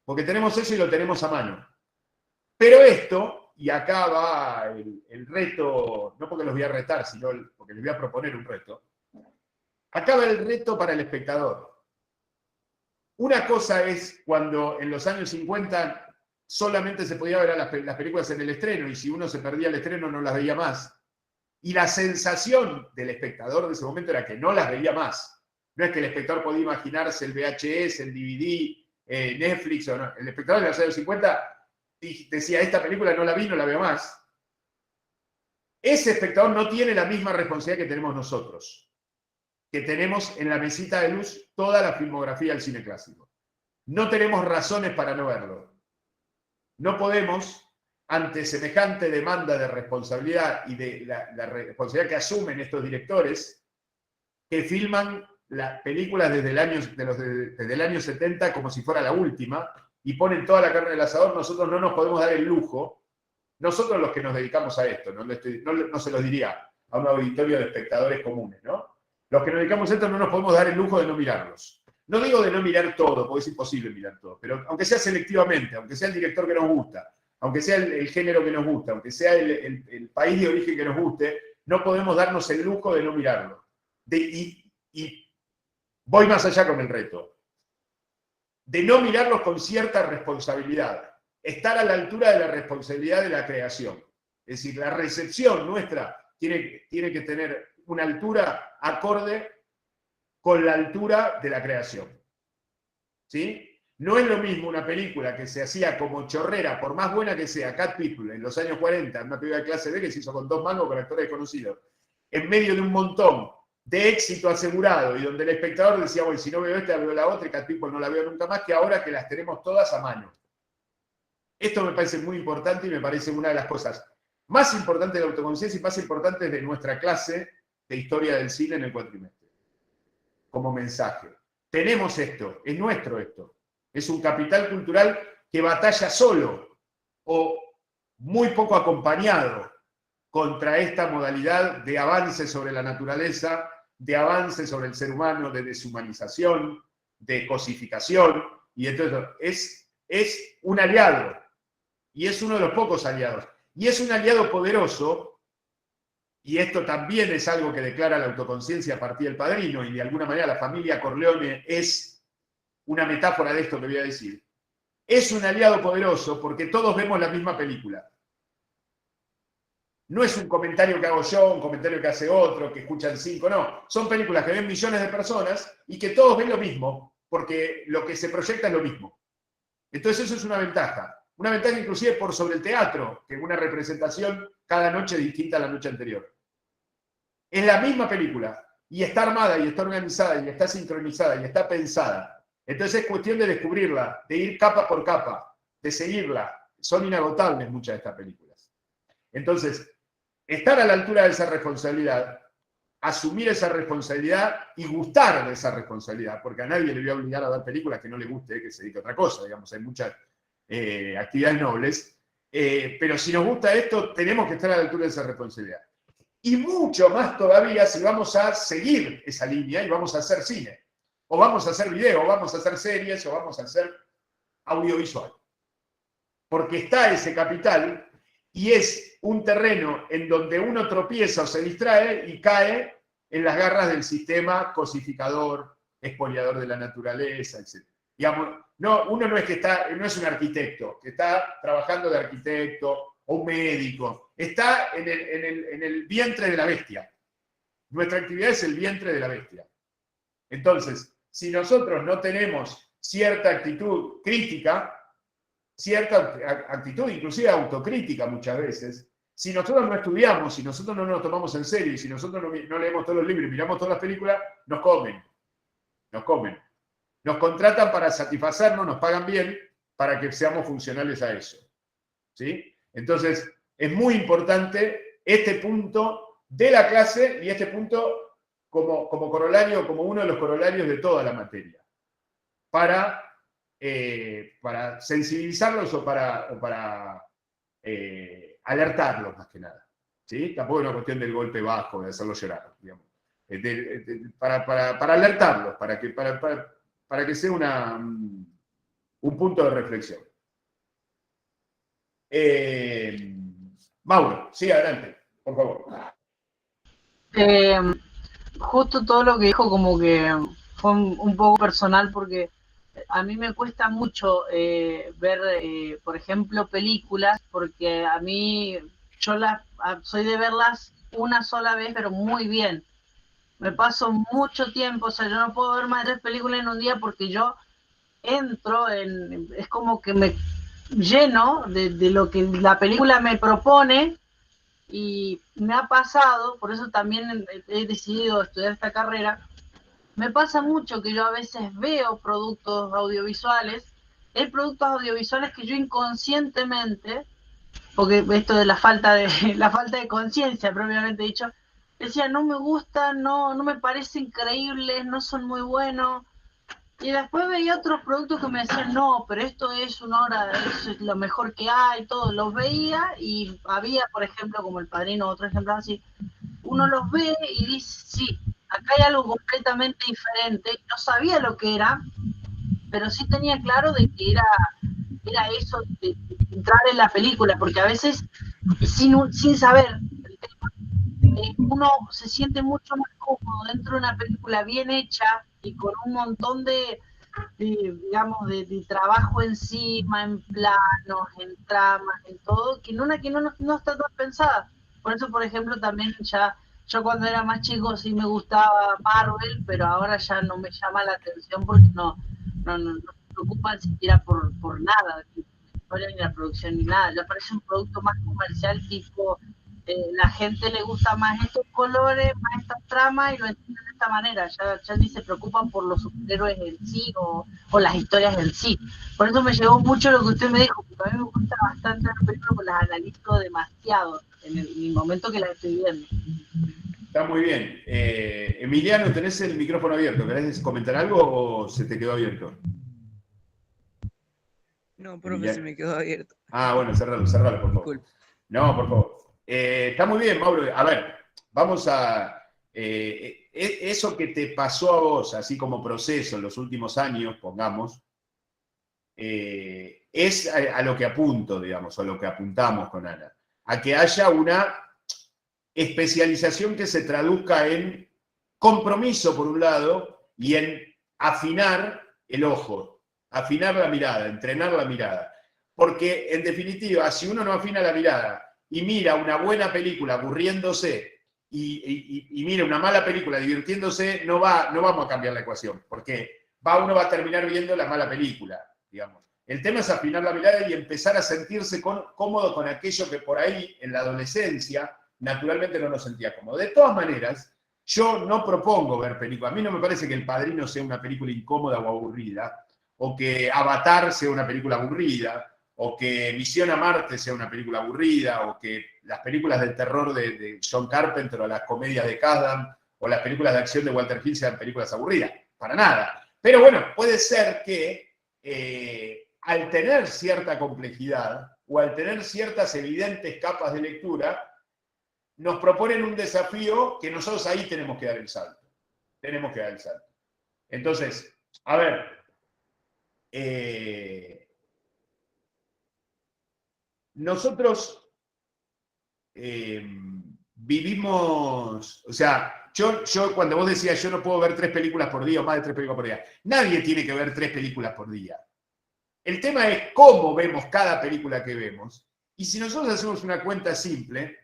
y lo tenemos a mano. Pero esto, y acá va el reto, no porque los voy a retar, sino porque les voy a proponer un reto, acá va el reto para el espectador. Una cosa es cuando en los años 50 solamente se podía ver las películas en el estreno, y si uno se perdía el estreno no las veía más. Y la sensación del espectador de ese momento era que no las veía más. No es que el espectador podía imaginarse el VHS, el DVD, Netflix, o no. El espectador de los años 50 decía, esta película no la vi, no la veo más. Ese espectador no tiene la misma responsabilidad que tenemos nosotros, que tenemos en la mesita de luz toda la filmografía del cine clásico. No tenemos razones para no verlo. No podemos, ante semejante demanda de responsabilidad y de la responsabilidad que asumen estos directores, que filman las películas desde el año 70 como si fuera la última, y ponen toda la carne en el asador, nosotros no nos podemos dar el lujo, nosotros los que nos dedicamos a esto, no se los diría a un auditorio de espectadores comunes, ¿no? Los que nos dedicamos a esto no nos podemos dar el lujo de no mirarlos. No digo de no mirar todo, porque es imposible mirar todo, pero aunque sea selectivamente, aunque sea el director que nos gusta, aunque sea el género que nos gusta, aunque sea el país de origen que nos guste, no podemos darnos el lujo de no mirarlo. Y voy más allá con el reto. De no mirarlos con cierta responsabilidad, estar a la altura de la responsabilidad de la creación. Es decir, la recepción nuestra tiene que tener una altura acorde con la altura de la creación. ¿Sí? No es lo mismo una película que se hacía como chorrera, por más buena que sea, Cat People, en los años 40, una película de clase B que se hizo con 2 mangos con actores desconocidos, en medio de un montón de éxito asegurado y donde el espectador decía, bueno, si no veo esta, veo la otra, y Cat People no la veo nunca más, que ahora que las tenemos todas a mano. Esto me parece muy importante y me parece una de las cosas más importantes de la autoconciencia y más importantes de nuestra clase de historia del cine en el cuatrimestre. Como mensaje. Tenemos esto, es nuestro esto. Es un capital cultural que batalla solo o muy poco acompañado contra esta modalidad de avance sobre la naturaleza, de avance sobre el ser humano, de deshumanización, de cosificación, y entonces es un aliado, y es uno de los pocos aliados, y es un aliado poderoso, y esto también es algo que declara la autoconciencia a partir del Padrino, y de alguna manera la familia Corleone es una metáfora de esto que voy a decir. Es un aliado poderoso porque todos vemos la misma película. No es un comentario que hago yo, un comentario que hace otro, que escuchan 5, no. Son películas que ven millones de personas y que todos ven lo mismo, porque lo que se proyecta es lo mismo. Entonces eso es una ventaja. Una ventaja inclusive por sobre el teatro, que es una representación cada noche distinta a la noche anterior. Es la misma película, y está armada, y está organizada, y está sincronizada, y está pensada. Entonces es cuestión de descubrirla, de ir capa por capa, de seguirla. Son inagotables muchas de estas películas. Entonces, estar a la altura de esa responsabilidad, asumir esa responsabilidad y gustar de esa responsabilidad, porque a nadie le voy a obligar a ver películas que no le guste, que se dedique a otra cosa, digamos, hay muchas actividades nobles, pero si nos gusta esto, tenemos que estar a la altura de esa responsabilidad. Y mucho más todavía si vamos a seguir esa línea y vamos a hacer cine, o vamos a hacer video, o vamos a hacer series, o vamos a hacer audiovisual. Porque está ese capital y es un terreno en donde uno tropieza o se distrae y cae en las garras del sistema cosificador, expoliador de la naturaleza, etc. Digamos, no, uno no es que está, no es un arquitecto, que está trabajando de arquitecto o un médico, está en el vientre de la bestia. Nuestra actividad es el vientre de la bestia. Entonces, si nosotros no tenemos cierta actitud crítica, cierta actitud inclusive autocrítica muchas veces, si nosotros no estudiamos, si nosotros no nos tomamos en serio, si nosotros no leemos todos los libros y miramos todas las películas, nos comen. Nos contratan para satisfacernos, nos pagan bien para que seamos funcionales a eso. ¿Sí? Entonces, es muy importante este punto de la clase y este punto como corolario, como uno de los corolarios de toda la materia, para sensibilizarlos o para alertarlos más que nada. ¿Sí? Tampoco es una cuestión del golpe bajo, de hacerlos llorar, digamos. Para alertarlos, para que sea un punto de reflexión. Mauro, sí, adelante, por favor. Justo todo lo que dijo como que fue un poco personal porque a mí me cuesta mucho ver, por ejemplo, películas, porque a mí yo soy de verlas una sola vez, pero muy bien. Me paso mucho tiempo, o sea, yo no puedo ver más de 3 películas en un día porque yo entro es como que me lleno de lo que la película me propone. Y me ha pasado, por eso también he decidido estudiar esta carrera, me pasa mucho que yo a veces veo productos audiovisuales, hay productos audiovisuales que yo inconscientemente, porque esto de la falta de conciencia propiamente dicho, decía no me gustan, no me parece increíbles, no son muy buenos, y después veía otros productos que me decían, no, pero esto es una obra, eso es lo mejor que hay, todo. Los veía y había, por ejemplo, como El Padrino, otro ejemplo así, uno los ve y dice, sí, acá hay algo completamente diferente. No sabía lo que era, pero sí tenía claro de que era eso de entrar en la película, porque a veces, sin saber el tema, uno se siente mucho más cómodo dentro de una película bien hecha y con un montón de digamos, de trabajo encima, en planos, en tramas, en todo, que en una que no está tan pensada. Por eso, por ejemplo, también ya yo cuando era más chico sí me gustaba Marvel, pero ahora ya no me llama la atención porque no me preocupan siquiera por nada, ni la historia, ni la producción, ni nada. Ya parece un producto más comercial, tipo, la gente le gusta más estos colores, más esta trama y lo entienden de esta manera. Ya ni se preocupan por los superhéroes en sí o las historias en sí. Por eso me llegó mucho lo que usted me dijo, porque a mí me gusta bastante las películas, porque las analizo demasiado en el momento que las estoy viendo. Está muy bien. Emiliano, tenés el micrófono abierto. ¿Querés comentar algo o se te quedó abierto? No, profe, Emiliano. se me quedó abierto. Ah, bueno, cerralo, por favor. Disculpe. No, por favor. Está muy bien, Mauro. A ver, vamos a... eso que te pasó a vos, así como proceso en los últimos años, pongamos, es a lo que apunto, digamos, o a lo que apuntamos con Ana. A que haya una especialización que se traduzca en compromiso, por un lado, y en afinar el ojo, afinar la mirada, entrenar la mirada. Porque, en definitiva, si uno no afina la mirada y mira una buena película aburriéndose y mira una mala película divirtiéndose, no vamos a cambiar la ecuación, porque uno va a terminar viendo la mala película, digamos. El tema es afinar la mirada y empezar a sentirse cómodo con aquello que por ahí, en la adolescencia, naturalmente no nos sentía cómodo. De todas maneras, yo no propongo ver películas. A mí no me parece que El Padrino sea una película incómoda o aburrida, o que Avatar sea una película aburrida, o que Misión a Marte sea una película aburrida, o que las películas del terror de John Carpenter, o las comedias de Kasdan, o las películas de acción de Walter Hill sean películas aburridas. Para nada. Pero bueno, puede ser que al tener cierta complejidad, o al tener ciertas evidentes capas de lectura, nos proponen un desafío que nosotros ahí tenemos que dar el salto. Tenemos que dar el salto. Entonces, a ver, nosotros vivimos, o sea, yo cuando vos decías yo no puedo ver 3 películas por día o más de 3 películas por día, nadie tiene que ver 3 películas por día. El tema es cómo vemos cada película que vemos. Y si nosotros hacemos una cuenta simple,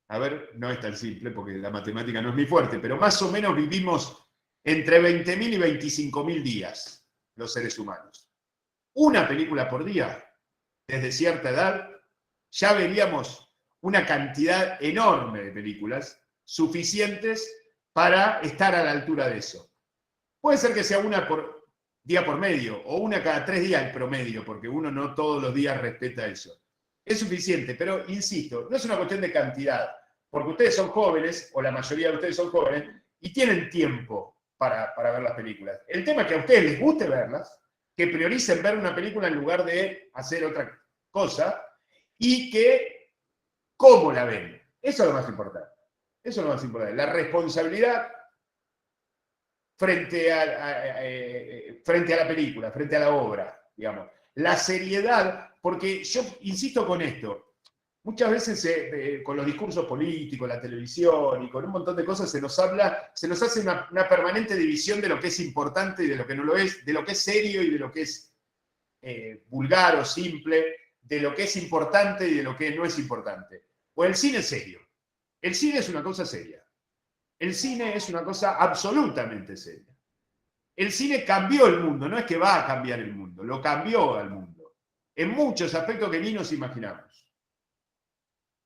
a ver, no es tan simple porque la matemática no es muy fuerte, pero más o menos vivimos entre 20.000 y 25.000 días los seres humanos. Una película por día, desde cierta edad, ya veríamos una cantidad enorme de películas suficientes para estar a la altura de eso. Puede ser que sea una por día por medio, o una cada 3 días el promedio, porque uno no todos los días respeta eso. Es suficiente, pero insisto, no es una cuestión de cantidad, porque ustedes son jóvenes, o la mayoría de ustedes son jóvenes, y tienen tiempo para ver las películas. El tema es que a ustedes les guste verlas, que prioricen ver una película en lugar de hacer otra cosa, y que cómo la ven. Eso es lo más importante. Eso es lo más importante. La responsabilidad frente a la película, frente a la obra, digamos. La seriedad, porque yo insisto con esto, muchas veces con los discursos políticos, la televisión y con un montón de cosas se nos hace una permanente división de lo que es importante y de lo que no lo es, de lo que es serio y de lo que es vulgar o simple, de lo que es importante y de lo que no es importante. Pues el cine es serio. El cine es una cosa seria. El cine es una cosa absolutamente seria. El cine cambió el mundo, no es que va a cambiar el mundo, lo cambió al mundo. En muchos aspectos que ni nos imaginamos.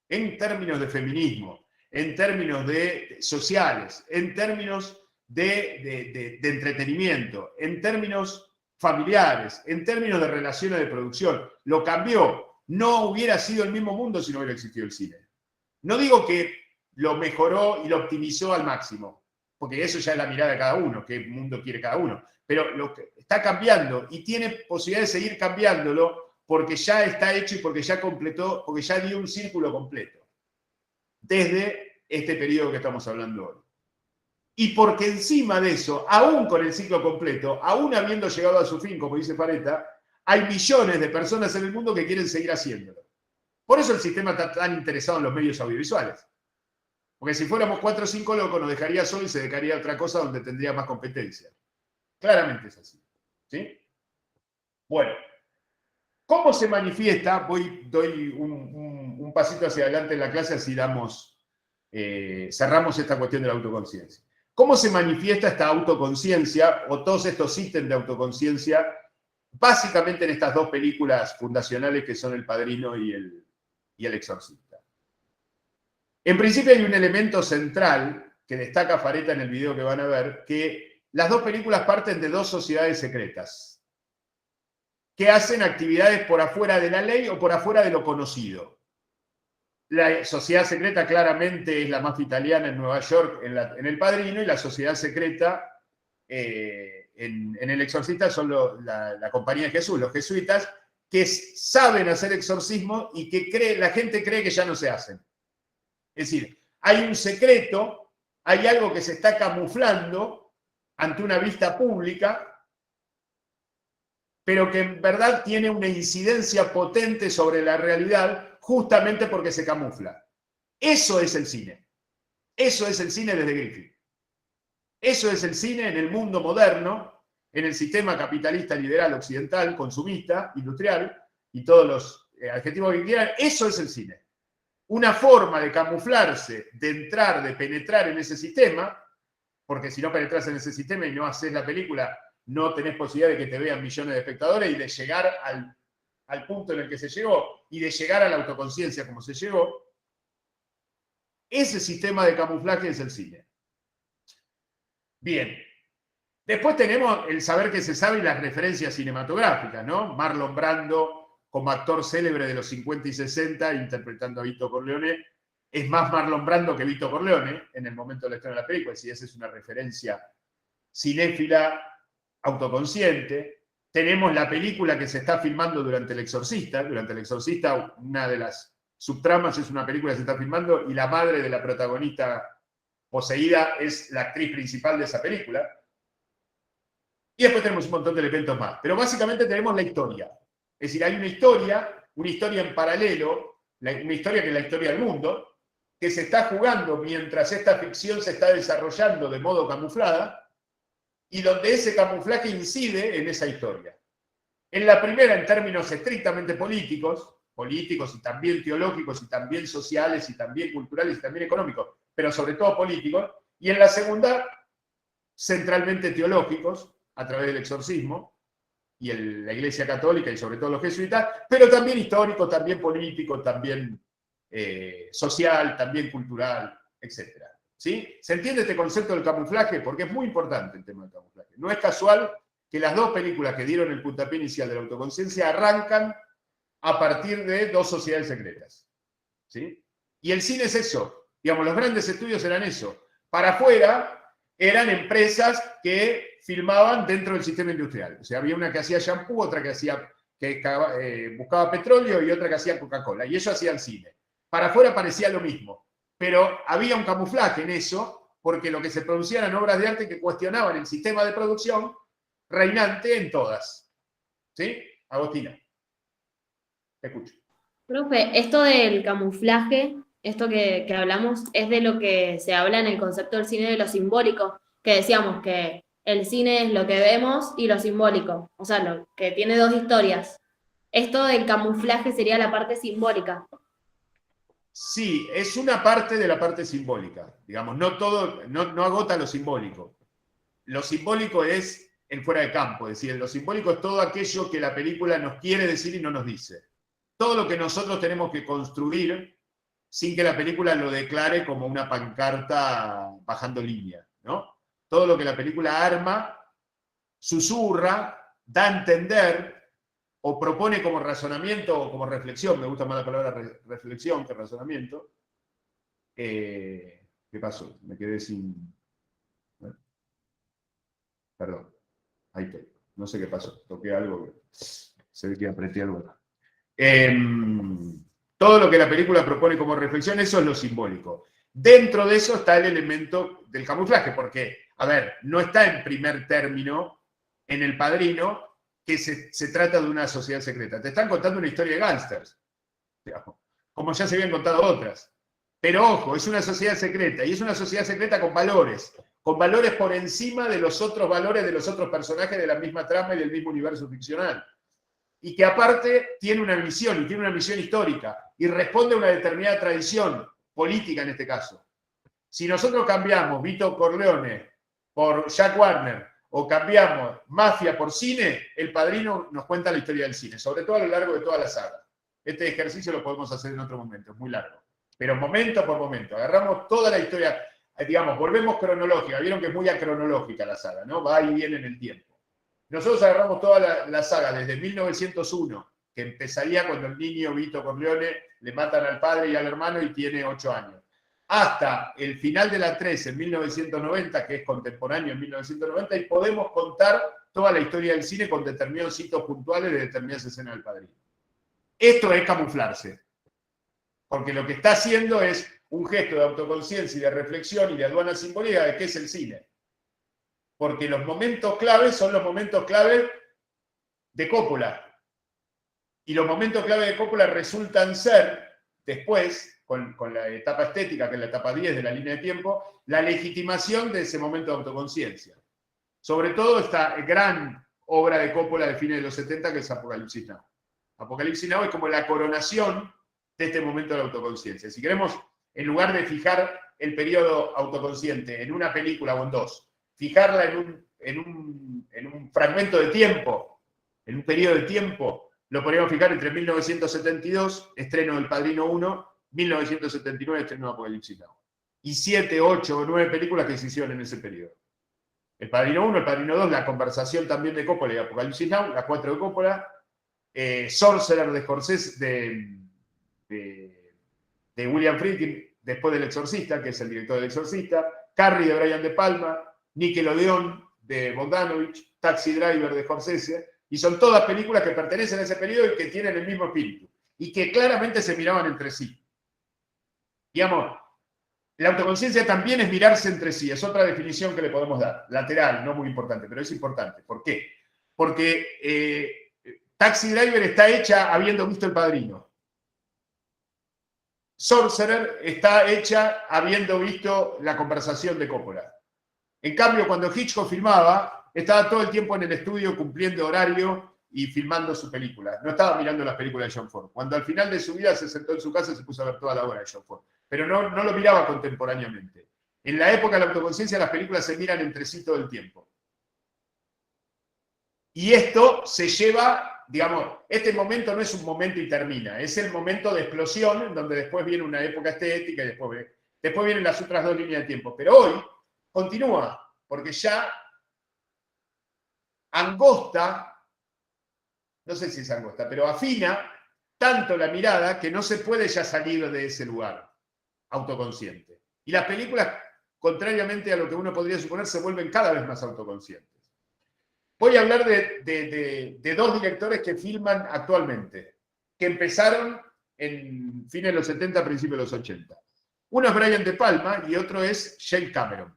En términos de feminismo, en términos de sociales, en términos de entretenimiento, en términos familiares, en términos de relaciones de producción. Lo cambió. No hubiera sido el mismo mundo si no hubiera existido el cine. No digo que lo mejoró y lo optimizó al máximo, porque eso ya es la mirada de cada uno, qué mundo quiere cada uno. Pero lo que está cambiando y tiene posibilidad de seguir cambiándolo porque ya está hecho y porque ya completó, porque ya dio un círculo completo. Desde este periodo que estamos hablando hoy. Y porque encima de eso, aún con el ciclo completo, aún habiendo llegado a su fin, como dice Pareta, hay millones de personas en el mundo que quieren seguir haciéndolo. Por eso el sistema está tan interesado en los medios audiovisuales. Porque si fuéramos 4 o 5 locos, nos dejaría solo y se dedicaría a otra cosa donde tendría más competencia. Claramente es así. ¿Sí? Bueno, ¿cómo se manifiesta? Doy un pasito hacia adelante en la clase, así damos cerramos esta cuestión de la autoconciencia. ¿Cómo se manifiesta esta autoconciencia o todos estos ítems de autoconciencia? Básicamente en estas dos películas fundacionales que son El Padrino y El Exorcista. En principio hay un elemento central que destaca Fareta en el video que van a ver, que las dos películas parten de dos sociedades secretas que hacen actividades por afuera de la ley o por afuera de lo conocido. La sociedad secreta claramente es la mafia italiana en Nueva York, en El Padrino, y la sociedad secreta en El Exorcista son la Compañía de Jesús, los jesuitas, que saben hacer exorcismo y que la gente cree que ya no se hacen. Es decir, hay un secreto, hay algo que se está camuflando ante una vista pública, pero que en verdad tiene una incidencia potente sobre la realidad justamente porque se camufla. Eso es el cine. Eso es el cine desde Griffith. Eso es el cine en el mundo moderno, en el sistema capitalista liberal occidental, consumista, industrial, y todos los adjetivos que quieran. Eso es el cine. Una forma de camuflarse, de entrar, de penetrar en ese sistema, porque si no penetras en ese sistema y no haces la película, no tenés posibilidad de que te vean millones de espectadores y de llegar al punto en el que se llegó y de llegar a la autoconciencia como se llegó. Ese sistema de camuflaje es el cine. Bien. Después tenemos el saber que se sabe y las referencias cinematográficas, ¿no? Marlon Brando, como actor célebre de los 50 y 60, interpretando a Vito Corleone, es más Marlon Brando que Vito Corleone en el momento del estreno de la película, y esa es una referencia cinéfila autoconsciente. Tenemos la película que se está filmando durante El Exorcista. Durante El Exorcista, una de las subtramas es una película que se está filmando y la madre de la protagonista poseída es la actriz principal de esa película. Y después tenemos un montón de elementos más. Pero básicamente tenemos la historia. Es decir, hay una historia en paralelo, una historia que es la historia del mundo, que se está jugando mientras esta ficción se está desarrollando de modo camuflada, y donde ese camuflaje incide en esa historia. En la primera, en términos estrictamente políticos y también teológicos, y también sociales, y también culturales, y también económicos, pero sobre todo políticos, y en la segunda, centralmente teológicos, a través del exorcismo, y la Iglesia Católica, y sobre todo los jesuitas, pero también histórico, también político, también social, también cultural, etc. ¿Sí? ¿Se entiende este concepto del camuflaje? Porque es muy importante el tema del camuflaje. No es casual que las dos películas que dieron el puntapié inicial de la autoconciencia arrancan a partir de dos sociedades secretas. ¿Sí? Y el cine es eso. Digamos, los grandes estudios eran eso. Para afuera eran empresas que filmaban dentro del sistema industrial. O sea, había una que hacía shampoo, otra que buscaba petróleo y otra que hacía Coca-Cola. Y ellos hacían cine. Para afuera parecía lo mismo. Pero había un camuflaje en eso, porque lo que se producían eran obras de arte que cuestionaban el sistema de producción reinante en todas. ¿Sí? Agostina. Te escucho. Profe, esto del camuflaje, esto que hablamos, es de lo que se habla en el concepto del cine de lo simbólico, que decíamos que el cine es lo que vemos y lo simbólico, o sea, lo que tiene dos historias. Esto del camuflaje sería la parte simbólica. Sí, es una parte de la parte simbólica. Digamos, no todo, no agota lo simbólico. Lo simbólico es el fuera de campo, es decir, lo simbólico es todo aquello que la película nos quiere decir y no nos dice. Todo lo que nosotros tenemos que construir sin que la película lo declare como una pancarta bajando línea, ¿no? Todo lo que la película arma, susurra, da a entender o propone como razonamiento o como reflexión, me gusta más la palabra reflexión que razonamiento. ¿Qué pasó? Me quedé sin... ¿Eh? Perdón, ahí estoy. No sé qué pasó, toqué algo, se ve que apreté algo acá. Todo lo que la película propone como reflexión, eso es lo simbólico. Dentro de eso está el elemento del camuflaje, porque, a ver, no está en primer término en El Padrino que se trata de una sociedad secreta. Te están contando una historia de gángsters, como ya se habían contado otras. Pero ojo, es una sociedad secreta, y es una sociedad secreta con valores por encima de los otros valores de los otros personajes de la misma trama y del mismo universo ficcional. Y que aparte tiene una misión, y tiene una misión histórica, y responde a una determinada tradición política en este caso. Si nosotros cambiamos Vito Corleone por Jack Warner o cambiamos Mafia por cine, El Padrino nos cuenta la historia del cine, sobre todo a lo largo de toda la saga. Este ejercicio lo podemos hacer en otro momento, es muy largo. Pero momento por momento, agarramos toda la historia, digamos, volvemos cronológica, vieron que es muy acronológica la saga, ¿no? Va y viene en el tiempo. Nosotros agarramos toda la saga desde 1901, que empezaría cuando el niño Vito Corleone le matan al padre y al hermano y tiene 8 años, hasta el final de la 3 en 1990, que es contemporáneo en 1990, y podemos contar toda la historia del cine con determinados hitos puntuales de determinadas escenas del Padrino. Esto es camuflarse, porque lo que está haciendo es un gesto de autoconciencia y de reflexión y de aduana simbólica de qué es el cine. Porque los momentos claves son los momentos clave de Coppola. Y los momentos clave de Coppola resultan ser, después, con la etapa estética, que es la etapa 10 de la línea de tiempo, la legitimación de ese momento de autoconciencia. Sobre todo esta gran obra de Coppola de fines de los 70, que es Apocalipsis Now. Apocalipsis Now es como la coronación de este momento de la autoconciencia. Si queremos, en lugar de fijar el periodo autoconsciente en una película o en dos, fijarla en un fragmento de tiempo, en un periodo de tiempo, lo podríamos fijar entre 1972, estreno del Padrino 1, 1979, estreno de Apocalipsis Now. Y 7, 8 o 9 películas que se hicieron en ese periodo. El Padrino 1, el Padrino 2, la conversación también de Coppola y Apocalipsis Now, la 4 de Coppola, Sorcerer de Scorsese, de William Friedkin, después del Exorcista, que es el director del Exorcista, Carrie de Brian De Palma, Nickelodeon de Bogdanovich, Taxi Driver de Scorsese, y son todas películas que pertenecen a ese periodo y que tienen el mismo espíritu, y que claramente se miraban entre sí. Digamos, la autoconciencia también es mirarse entre sí, es otra definición que le podemos dar, lateral, no muy importante, pero es importante. ¿Por qué? Porque Taxi Driver está hecha habiendo visto El Padrino. Sorcerer está hecha habiendo visto la conversación de Coppola. En cambio, cuando Hitchcock filmaba, estaba todo el tiempo en el estudio cumpliendo horario y filmando su película. No estaba mirando las películas de John Ford. Cuando al final de su vida se sentó en su casa y se puso a ver toda la obra de John Ford. Pero no lo miraba contemporáneamente. En la época de la autoconciencia, las películas se miran entre sí todo el tiempo. Y esto se lleva, digamos, este momento no es un momento y termina, es el momento de explosión, en donde después viene una época estética y después vienen las otras dos líneas de tiempo. Pero hoy continúa, porque ya angosta, no sé si es angosta, pero afina tanto la mirada que no se puede ya salir de ese lugar autoconsciente. Y las películas, contrariamente a lo que uno podría suponer, se vuelven cada vez más autoconscientes. Voy a hablar de dos directores que filman actualmente, que empezaron en fines de los 70, principios de los 80. Uno es Brian De Palma y otro es James Cameron.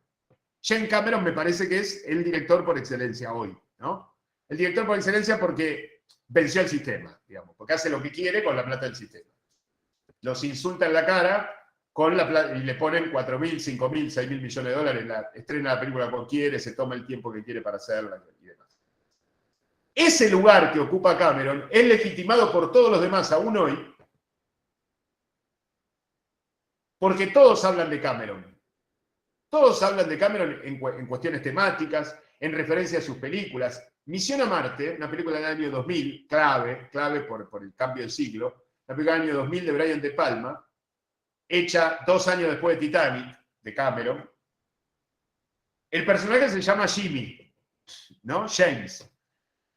James Cameron me parece que es el director por excelencia hoy, ¿no? El director por excelencia porque venció el sistema, digamos, porque hace lo que quiere con la plata del sistema. Los insulta en la cara con la plata, y le ponen 4.000, 5.000, 6.000 millones de dólares, estrena la película cuando quiere, se toma el tiempo que quiere para hacerla y demás. Ese lugar que ocupa Cameron es legitimado por todos los demás, aún hoy, porque todos hablan de Cameron. Todos hablan de Cameron en cuestiones temáticas, en referencia a sus películas. Misión a Marte, una película del año 2000, clave por el cambio de siglo, la película del año 2000 de Brian De Palma, hecha 2 años después de Titanic, de Cameron. El personaje se llama Jimmy, ¿no? James.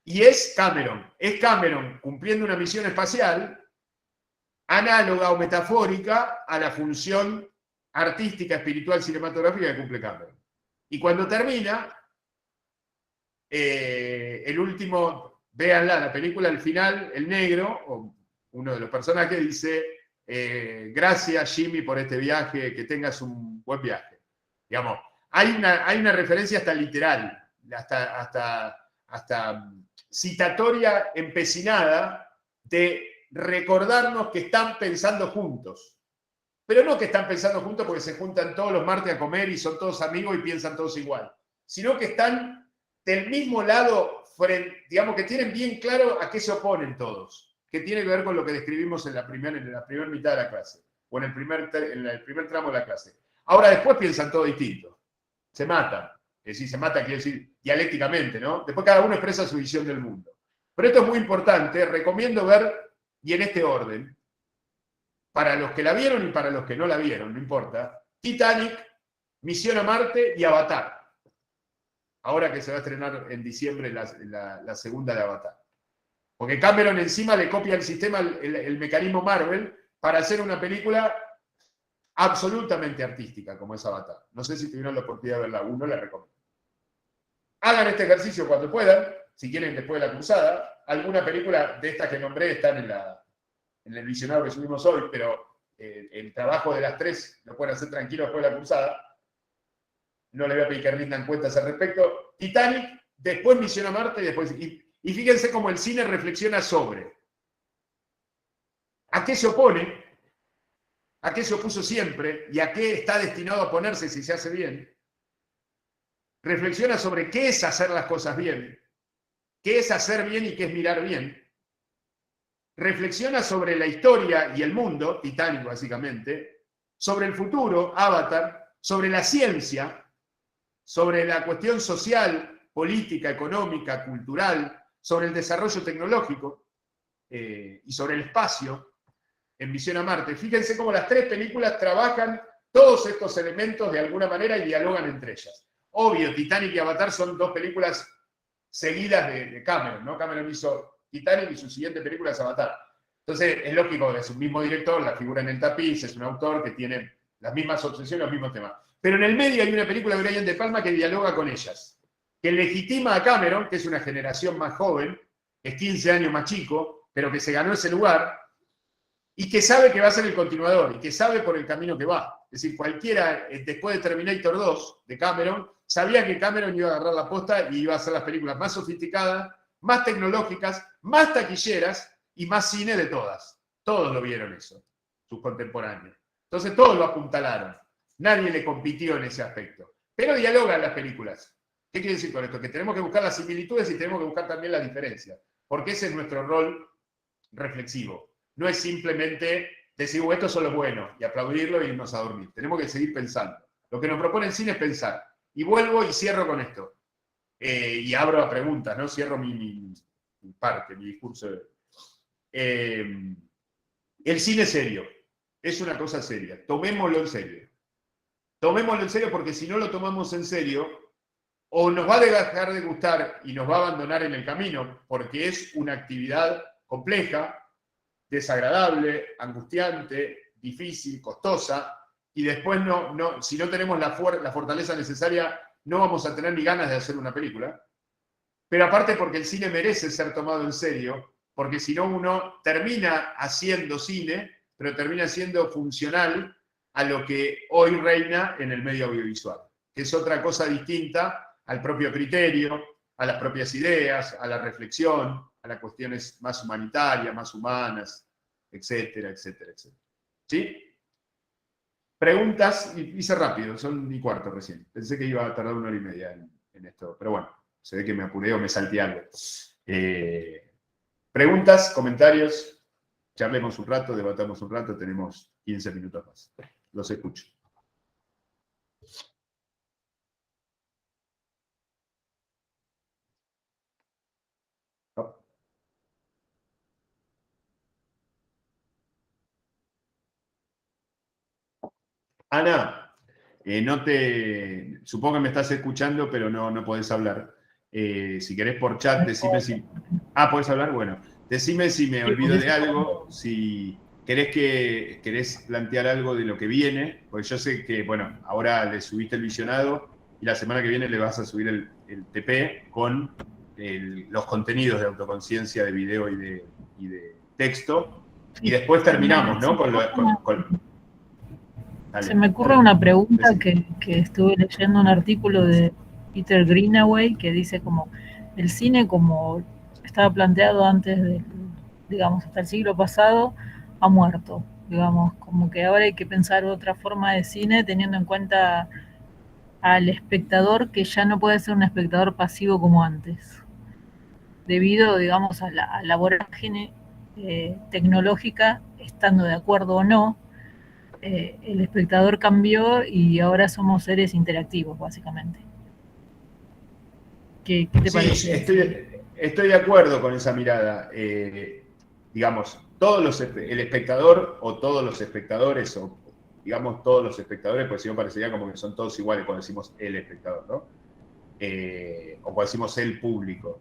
Y es Cameron cumpliendo una misión espacial análoga o metafórica a la función artística, espiritual, cinematográfica que cumple Cameron. Y cuando termina, el último, véanla, la película, al final, el negro, o uno de los personajes, dice, gracias Jimmy por este viaje, que tengas un buen viaje. Digamos, hay una referencia hasta literal, hasta citatoria empecinada de recordarnos que están pensando juntos. Pero no que están pensando juntos porque se juntan todos los martes a comer y son todos amigos y piensan todos igual, sino que están del mismo lado, digamos que tienen bien claro a qué se oponen todos, que tiene que ver con lo que describimos en la primera mitad de la clase, o en el primer tramo de la clase. Ahora después piensan todo distinto. Se matan. Es decir, se mata, quiere decir, dialécticamente, ¿no? Después cada uno expresa su visión del mundo. Pero esto es muy importante, recomiendo ver, y en este orden, para los que la vieron y para los que no la vieron, no importa, Titanic, Misión a Marte y Avatar. Ahora que se va a estrenar en diciembre la segunda de Avatar. Porque Cameron encima le copia el sistema, el mecanismo Marvel, para hacer una película absolutamente artística, como es Avatar. No sé si tuvieron la oportunidad de verla, uno la recomiendo. Hagan este ejercicio cuando puedan, si quieren después de la cruzada. Alguna película de estas que nombré están en el visionado que subimos hoy, pero el trabajo de las tres lo pueden hacer tranquilo después de la cruzada. No le voy a pedir que rindan cuentas al respecto. Titanic, después Misión a Marte, y después... Y fíjense cómo el cine reflexiona sobre a qué se opone, a qué se opuso siempre y a qué está destinado a oponerse si se hace bien. Reflexiona sobre qué es hacer las cosas bien, qué es hacer bien y qué es mirar bien. Reflexiona sobre la historia y el mundo, Titanic básicamente, sobre el futuro, Avatar, sobre la ciencia, sobre la cuestión social, política, económica, cultural, sobre el desarrollo tecnológico y sobre el espacio en Misión a Marte. Fíjense cómo las tres películas trabajan todos estos elementos de alguna manera y dialogan entre ellas. Obvio, Titanic y Avatar son dos películas seguidas de Cameron, ¿no? Cameron hizo Titanic y su siguiente película es Avatar. Entonces, es lógico que es un mismo director, la figura en el tapiz, es un autor que tiene las mismas obsesiones, los mismos temas. Pero en el medio hay una película de Brian De Palma que dialoga con ellas, que legitima a Cameron, que es una generación más joven, es 15 años más chico, pero que se ganó ese lugar, y que sabe que va a ser el continuador, y que sabe por el camino que va. Es decir, cualquiera, después de Terminator 2, de Cameron, sabía que Cameron iba a agarrar la posta y iba a hacer las películas más sofisticadas, más tecnológicas, más taquilleras y más cine de todas. Todos lo vieron eso, sus contemporáneos. Entonces todos lo apuntalaron. Nadie le compitió en ese aspecto. Pero dialogan las películas. ¿Qué quiere decir con esto? Que tenemos que buscar las similitudes y tenemos que buscar también las diferencias. Porque ese es nuestro rol reflexivo. No es simplemente decir, esto son los buenos, y aplaudirlo e irnos a dormir. Tenemos que seguir pensando. Lo que nos propone el cine es pensar. Y vuelvo y cierro con esto. Y abro a preguntas, ¿no? Cierro mi parte, mi discurso. El cine es serio. Es una cosa seria. Tomémoslo en serio. Tomémoslo en serio porque si no lo tomamos en serio, o nos va a dejar de gustar y nos va a abandonar en el camino, porque es una actividad compleja, desagradable, angustiante, difícil, costosa, y después si no tenemos la fortaleza necesaria, no vamos a tener ni ganas de hacer una película. Pero aparte porque el cine merece ser tomado en serio, porque si no uno termina haciendo cine, pero termina siendo funcional a lo que hoy reina en el medio audiovisual, que es otra cosa distinta al propio criterio, a las propias ideas, a la reflexión, a las cuestiones más humanitarias, más humanas, etcétera, etcétera, etcétera. ¿Sí? Preguntas, hice rápido, son 1:15 recién. Pensé que iba a tardar 1 hora y media en esto, pero bueno, se ve que me apuré o me salté algo. Preguntas, comentarios, charlemos un rato, debatamos un rato, tenemos 15 minutos más. Los escucho. Ana, supongo que me estás escuchando, pero no podés hablar. Si querés por chat, decime si... ¿podés hablar? Bueno, decime si me olvido de algo, si querés plantear algo de lo que viene, porque yo sé que, bueno, ahora le subiste el visionado y la semana que viene le vas a subir el TP con los contenidos de autoconciencia de video y de texto, y después terminamos, ¿no? Se me ocurre una pregunta que estuve leyendo un artículo de Peter Greenaway que dice como el cine como estaba planteado antes digamos, hasta el siglo pasado, ha muerto. Digamos, como que ahora hay que pensar otra forma de cine teniendo en cuenta al espectador que ya no puede ser un espectador pasivo como antes. Debido, digamos, a la vorágine tecnológica, estando de acuerdo o no, el espectador cambió y ahora somos seres interactivos, básicamente. ¿Qué te Sí, parece? estoy de acuerdo con esa mirada. Digamos, el espectador o todos los espectadores, o digamos todos los espectadores, pues si no parecería como que son todos iguales cuando decimos el espectador, ¿no? O cuando decimos el público.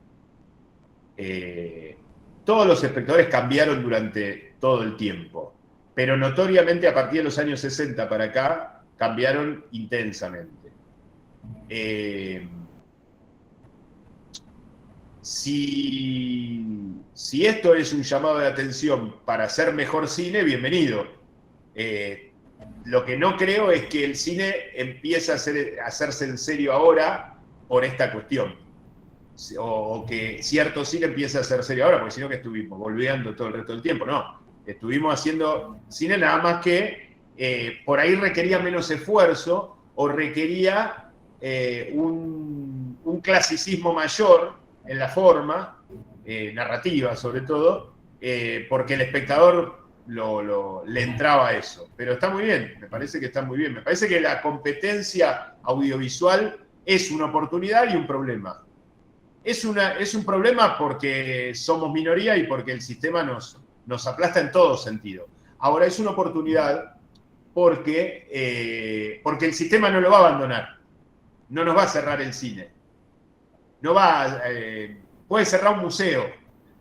Todos los espectadores cambiaron durante todo el tiempo, pero notoriamente a partir de los años 60 para acá cambiaron intensamente. Si esto es un llamado de atención para hacer mejor cine, bienvenido. Lo que no creo es que el cine empiece a hacerse en serio ahora por esta cuestión. O que cierto cine empiece a hacer serio ahora, porque si no que estuvimos volviendo todo el resto del tiempo. No, estuvimos haciendo cine nada más que por ahí requería menos esfuerzo o requería un clasicismo mayor en la forma, narrativa sobre todo, porque el espectador le entraba a eso. Pero está muy bien, me parece que está muy bien. Me parece que la competencia audiovisual es una oportunidad y un problema. Es un problema porque somos minoría y porque el sistema nos aplasta en todo sentido. Ahora es una oportunidad porque el sistema no lo va a abandonar. No nos va a cerrar el cine. Puede cerrar un museo,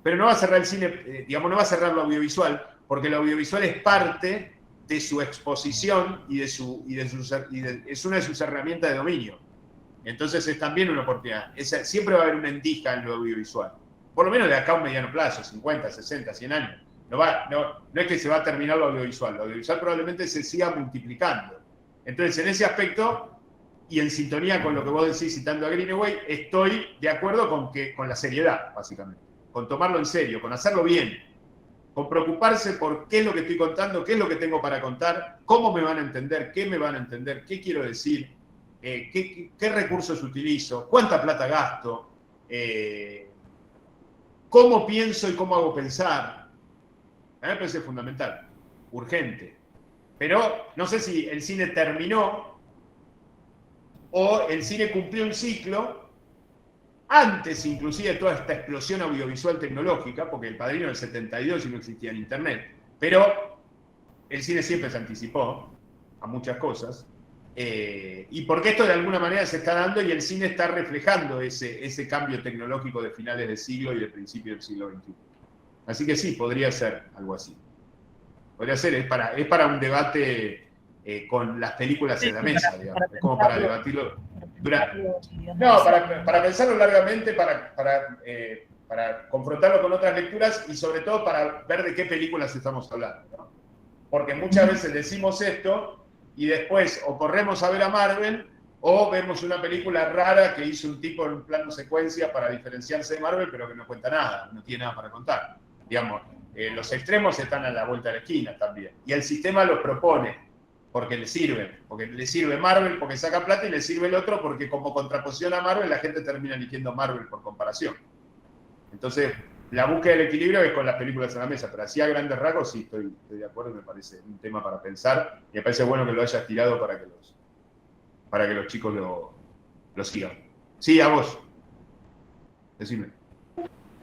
pero no va a cerrar el cine, digamos, no va a cerrar lo audiovisual, porque lo audiovisual es parte de su exposición y es una de sus herramientas de dominio. Entonces es también una oportunidad. Siempre va a haber una endija en lo audiovisual. Por lo menos de acá a un mediano plazo, 50, 60, 100 años. No es que se va a terminar lo audiovisual. Lo audiovisual probablemente se siga multiplicando. Entonces, en ese aspecto, y en sintonía con lo que vos decís citando a Greenaway, estoy de acuerdo con la seriedad, básicamente. Con tomarlo en serio, con hacerlo bien. Con preocuparse por qué es lo que estoy contando, qué es lo que tengo para contar, cómo me van a entender, qué me van a entender, qué quiero decir. ¿Qué recursos utilizo? ¿Cuánta plata gasto? ¿Cómo pienso y cómo hago pensar? A mí me parece fundamental, urgente. Pero no sé si el cine terminó o el cine cumplió un ciclo antes inclusive de toda esta explosión audiovisual tecnológica, porque El Padrino del 72 y no existía en Internet. Pero el cine siempre se anticipó a muchas cosas. Y porque esto de alguna manera se está dando y el cine está reflejando ese cambio tecnológico de finales de siglo y de principios del siglo XXI. Así que sí, podría ser algo así. Podría ser, es para un debate con las películas en la mesa, digamos. Es como para debatirlo. Para pensarlo largamente, para confrontarlo con otras lecturas y sobre todo para ver de qué películas estamos hablando, ¿no? Porque muchas veces decimos esto y después o corremos a ver a Marvel o vemos una película rara que hizo un tipo en un plano secuencia para diferenciarse de Marvel, pero que no cuenta nada, no tiene nada para contar. Digamos, los extremos están a la vuelta de la esquina también. Y el sistema los propone, porque le sirve Marvel porque saca plata y le sirve el otro porque como contraposición a Marvel la gente termina eligiendo Marvel por comparación. Entonces, la búsqueda del equilibrio es con las películas en la mesa, pero así a grandes rasgos sí estoy de acuerdo, me parece un tema para pensar y me parece bueno que lo hayas tirado para que los chicos lo sigan. Sí, a vos. Decime.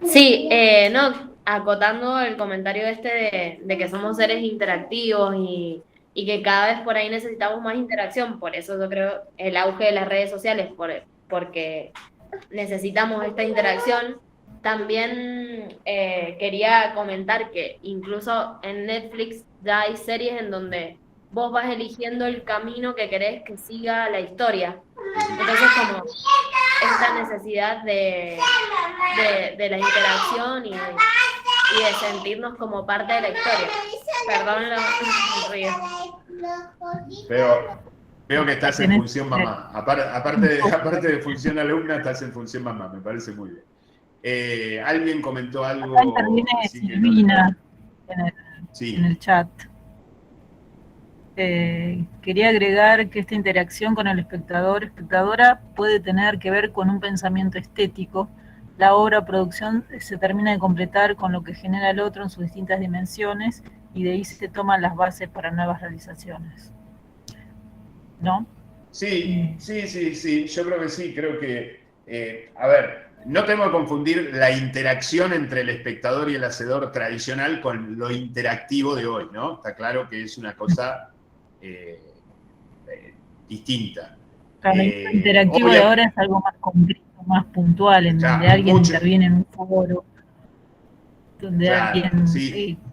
Sí, no, acotando el comentario de que somos seres interactivos y que cada vez por ahí necesitamos más interacción, por eso yo creo el auge de las redes sociales, porque necesitamos esta interacción. También quería comentar que incluso en Netflix ya hay series en donde vos vas eligiendo el camino que querés que siga la historia. Entonces, como esta necesidad de la interacción y de sentirnos como parte de la historia. Perdón el ruido. Veo que estás en función mamá. Aparte de función alumna, estás en función mamá. Me parece muy bien. Alguien comentó algo. Acá interviene Silvina en el chat. Quería agregar que esta interacción con el espectadora puede tener que ver con un pensamiento estético. La obra o producción se termina de completar con lo que genera el otro en sus distintas dimensiones y de ahí se toman las bases para nuevas realizaciones, ¿no? Sí, yo creo que sí, creo que, a ver, no tengo que confundir la interacción entre el espectador y el hacedor tradicional con lo interactivo de hoy, ¿no? Está claro que es una cosa distinta. Claro, lo interactivo de ahora es algo más concreto, más puntual, en donde alguien interviene en un foro, donde alguien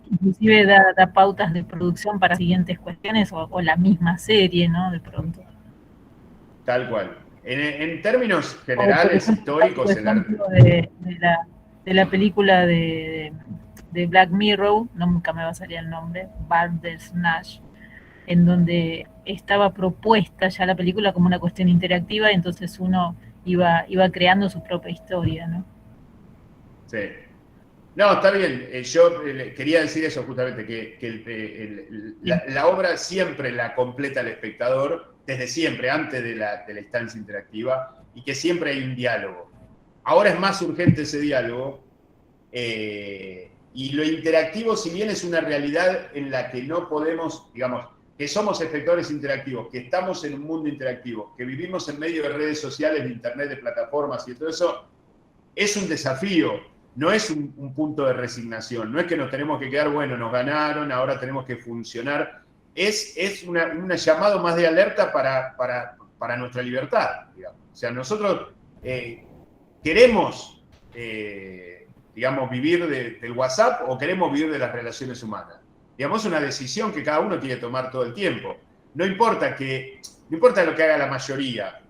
inclusive da pautas de producción para siguientes cuestiones o la misma serie, ¿no? De pronto. Tal cual. En términos generales, históricos, de la película de Black Mirror, nunca me va a salir el nombre, Bandersnatch, en donde estaba propuesta ya la película como una cuestión interactiva, y entonces uno iba creando su propia historia, ¿no? Sí. No, está bien. Yo quería decir eso justamente, que la obra siempre la completa el espectador, desde siempre, antes de la estancia interactiva, y que siempre hay un diálogo. Ahora es más urgente ese diálogo, y lo interactivo, si bien es una realidad en la que no podemos, digamos, que somos espectadores interactivos, que estamos en un mundo interactivo, que vivimos en medio de redes sociales, de internet, de plataformas y todo eso, es un desafío, no es un punto de resignación, no es que nos tenemos que quedar, bueno, nos ganaron, ahora tenemos que funcionar, es un llamado más de alerta para nuestra libertad, digamos. O sea, nosotros queremos, digamos, vivir del WhatsApp o queremos vivir de las relaciones humanas. Digamos, es una decisión que cada uno tiene que tomar todo el tiempo. No importa lo que haga la mayoría,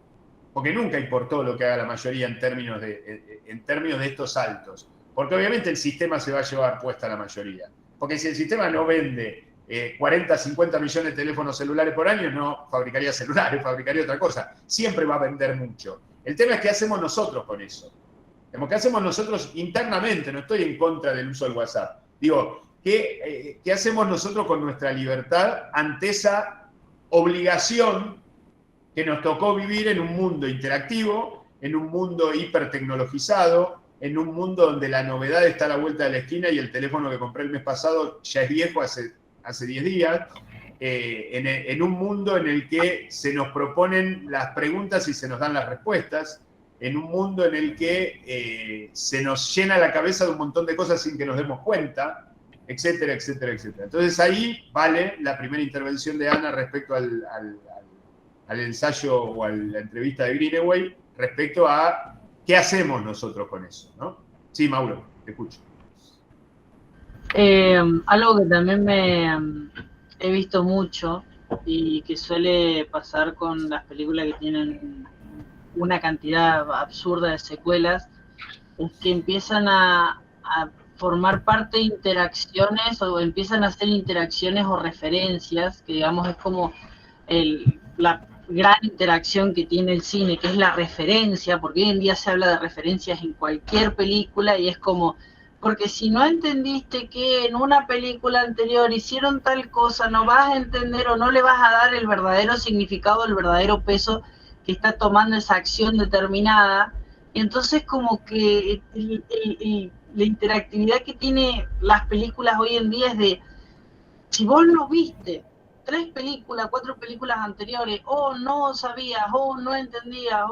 porque nunca importó lo que haga la mayoría en términos de estos saltos. Porque obviamente el sistema se va a llevar puesta la mayoría. Porque si el sistema no vende 40, 50 millones de teléfonos celulares por año, no fabricaría celulares, fabricaría otra cosa. Siempre va a vender mucho. El tema es qué hacemos nosotros con eso. ¿Qué hacemos nosotros internamente? No estoy en contra del uso del WhatsApp. Digo, ¿qué hacemos nosotros con nuestra libertad ante esa obligación que nos tocó vivir en un mundo interactivo, en un mundo hipertecnologizado, en un mundo donde la novedad está a la vuelta de la esquina y el teléfono que compré el mes pasado ya es viejo hace 10 días, en un mundo en el que se nos proponen las preguntas y se nos dan las respuestas, en un mundo en el que se nos llena la cabeza de un montón de cosas sin que nos demos cuenta, etcétera, etcétera, etcétera. Entonces ahí vale la primera intervención de Ana respecto al ensayo o a la entrevista de Greenaway, respecto a qué hacemos nosotros con eso, ¿no? Sí, Mauro, te escucho. Algo que también he visto mucho y que suele pasar con las películas que tienen una cantidad absurda de secuelas, es que empiezan a formar parte de interacciones o empiezan a hacer interacciones o referencias, que digamos es como la gran interacción que tiene el cine, que es la referencia, porque hoy en día se habla de referencias en cualquier película y es como, porque si no entendiste que en una película anterior hicieron tal cosa, no vas a entender o no le vas a dar el verdadero significado, el verdadero peso que está tomando esa acción determinada. Y entonces como que la interactividad que tiene las películas hoy en día es de, si vos no viste 3 películas, 4 películas anteriores, o no sabías, o no entendías,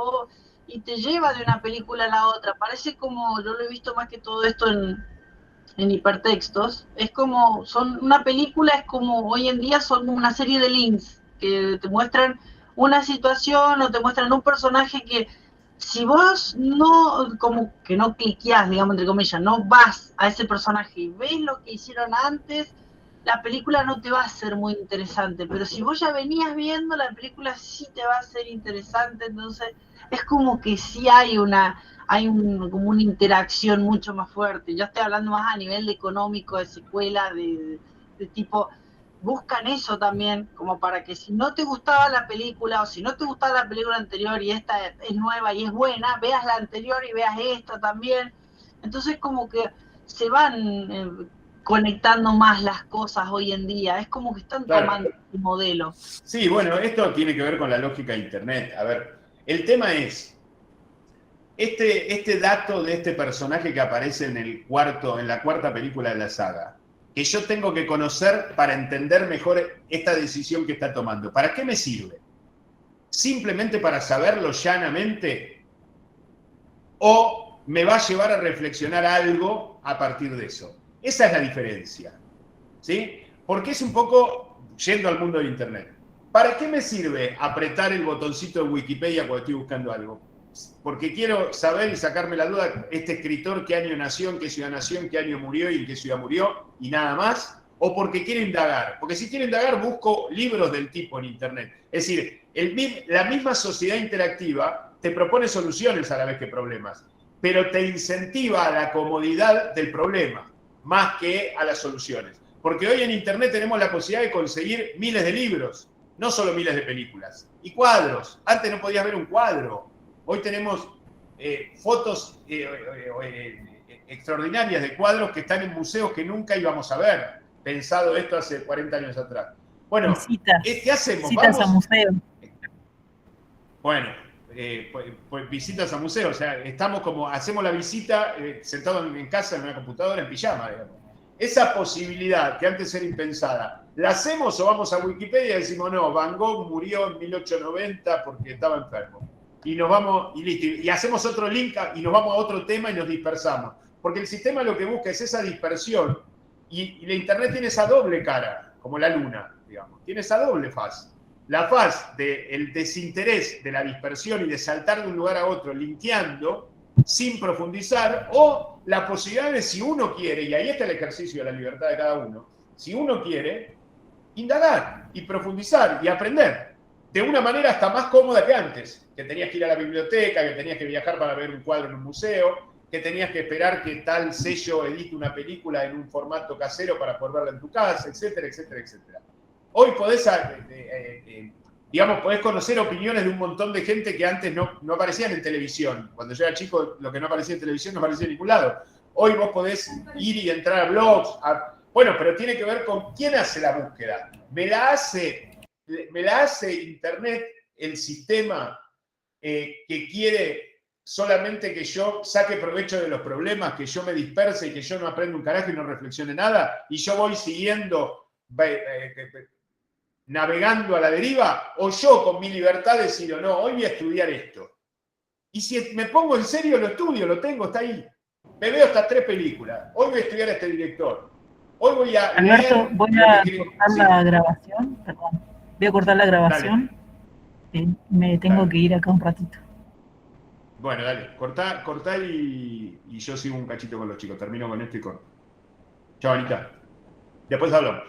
y te lleva de una película a la otra. Parece como, yo lo he visto más que todo esto en hipertextos, es como, una película es como, hoy en día son una serie de links que te muestran una situación o te muestran un personaje que si vos no, como que no cliqueás, digamos, entre comillas, no vas a ese personaje y ves lo que hicieron antes, la película no te va a ser muy interesante, pero si vos ya venías viendo, la película sí te va a ser interesante, entonces es como que sí hay como una interacción mucho más fuerte. Yo estoy hablando más a nivel económico, de secuela, de tipo, buscan eso también, como para que si no te gustaba la película, o si no te gustaba la película anterior y esta es nueva y es buena, veas la anterior y veas esta también. Entonces como que se van conectando más las cosas hoy en día, es como que están tomando un modelo. Sí, bueno, esto tiene que ver con la lógica de Internet. A ver, el tema es, este dato de este personaje que aparece en la cuarta película de la saga, que yo tengo que conocer para entender mejor esta decisión que está tomando. ¿Para qué me sirve? ¿Simplemente para saberlo llanamente? ¿O me va a llevar a reflexionar algo a partir de eso? Esa es la diferencia, ¿sí? Porque es un poco yendo al mundo del Internet. ¿Para qué me sirve apretar el botoncito de Wikipedia cuando estoy buscando algo? Porque quiero saber y sacarme la duda, este escritor, qué año nació, en qué ciudad nació, en qué año murió y en qué ciudad murió, y nada más, o porque quiero indagar. Porque si quiero indagar, busco libros del tipo en Internet. Es decir, la misma sociedad interactiva te propone soluciones a la vez que problemas, pero te incentiva a la comodidad del problema, más que a las soluciones. Porque hoy en Internet tenemos la posibilidad de conseguir miles de libros, no solo miles de películas, y cuadros. Antes no podías ver un cuadro. Hoy tenemos fotos extraordinarias de cuadros que están en museos que nunca íbamos a ver. Pensado esto hace 40 años atrás. Bueno, ¿qué hacemos? Visitas a museo. Bueno, pues visitas a museos. O sea, estamos como, hacemos la visita sentados en casa en una computadora en pijama, digamos. Esa posibilidad que antes era impensada, ¿la hacemos o vamos a Wikipedia y decimos, no, Van Gogh murió en 1890 porque estaba enfermo? Y nos vamos, y listo, y hacemos otro link y nos vamos a otro tema y nos dispersamos. Porque el sistema lo que busca es esa dispersión, y la Internet tiene esa doble cara, como la luna, digamos, tiene esa doble faz. La faz del desinterés, de la dispersión y de saltar de un lugar a otro, linkeando, sin profundizar, o la posibilidad de, si uno quiere, y ahí está el ejercicio de la libertad de cada uno, si uno quiere, indagar y profundizar y aprender de una manera hasta más cómoda que antes, que tenías que ir a la biblioteca, que tenías que viajar para ver un cuadro en un museo, que tenías que esperar que tal sello edite una película en un formato casero para poder verla en tu casa, etcétera, etcétera, etcétera. Hoy podés, digamos, podés conocer opiniones de un montón de gente que antes no aparecían en televisión. Cuando yo era chico, lo que no aparecía en televisión no aparecía en ningún lado. Hoy vos podés ir y entrar a blogs. Bueno, pero tiene que ver con quién hace la búsqueda. Me la hace Internet, el sistema que quiere solamente que yo saque provecho de los problemas, que yo me disperse y que yo no aprenda un carajo y no reflexione nada, y yo voy siguiendo, navegando a la deriva, o yo con mi libertad decido, no, hoy voy a estudiar esto. Y si me pongo en serio, lo estudio, lo tengo, está ahí. Me veo estas 3 películas. Hoy voy a estudiar a este director. Hoy voy a Alberto, voy a cortar la grabación, perdón. Voy a cortar la grabación. Me tengo que ir acá un ratito. Bueno, dale, cortá y yo sigo un cachito con los chicos. Termino con esto y corto. Chao, Anita. Después hablamos.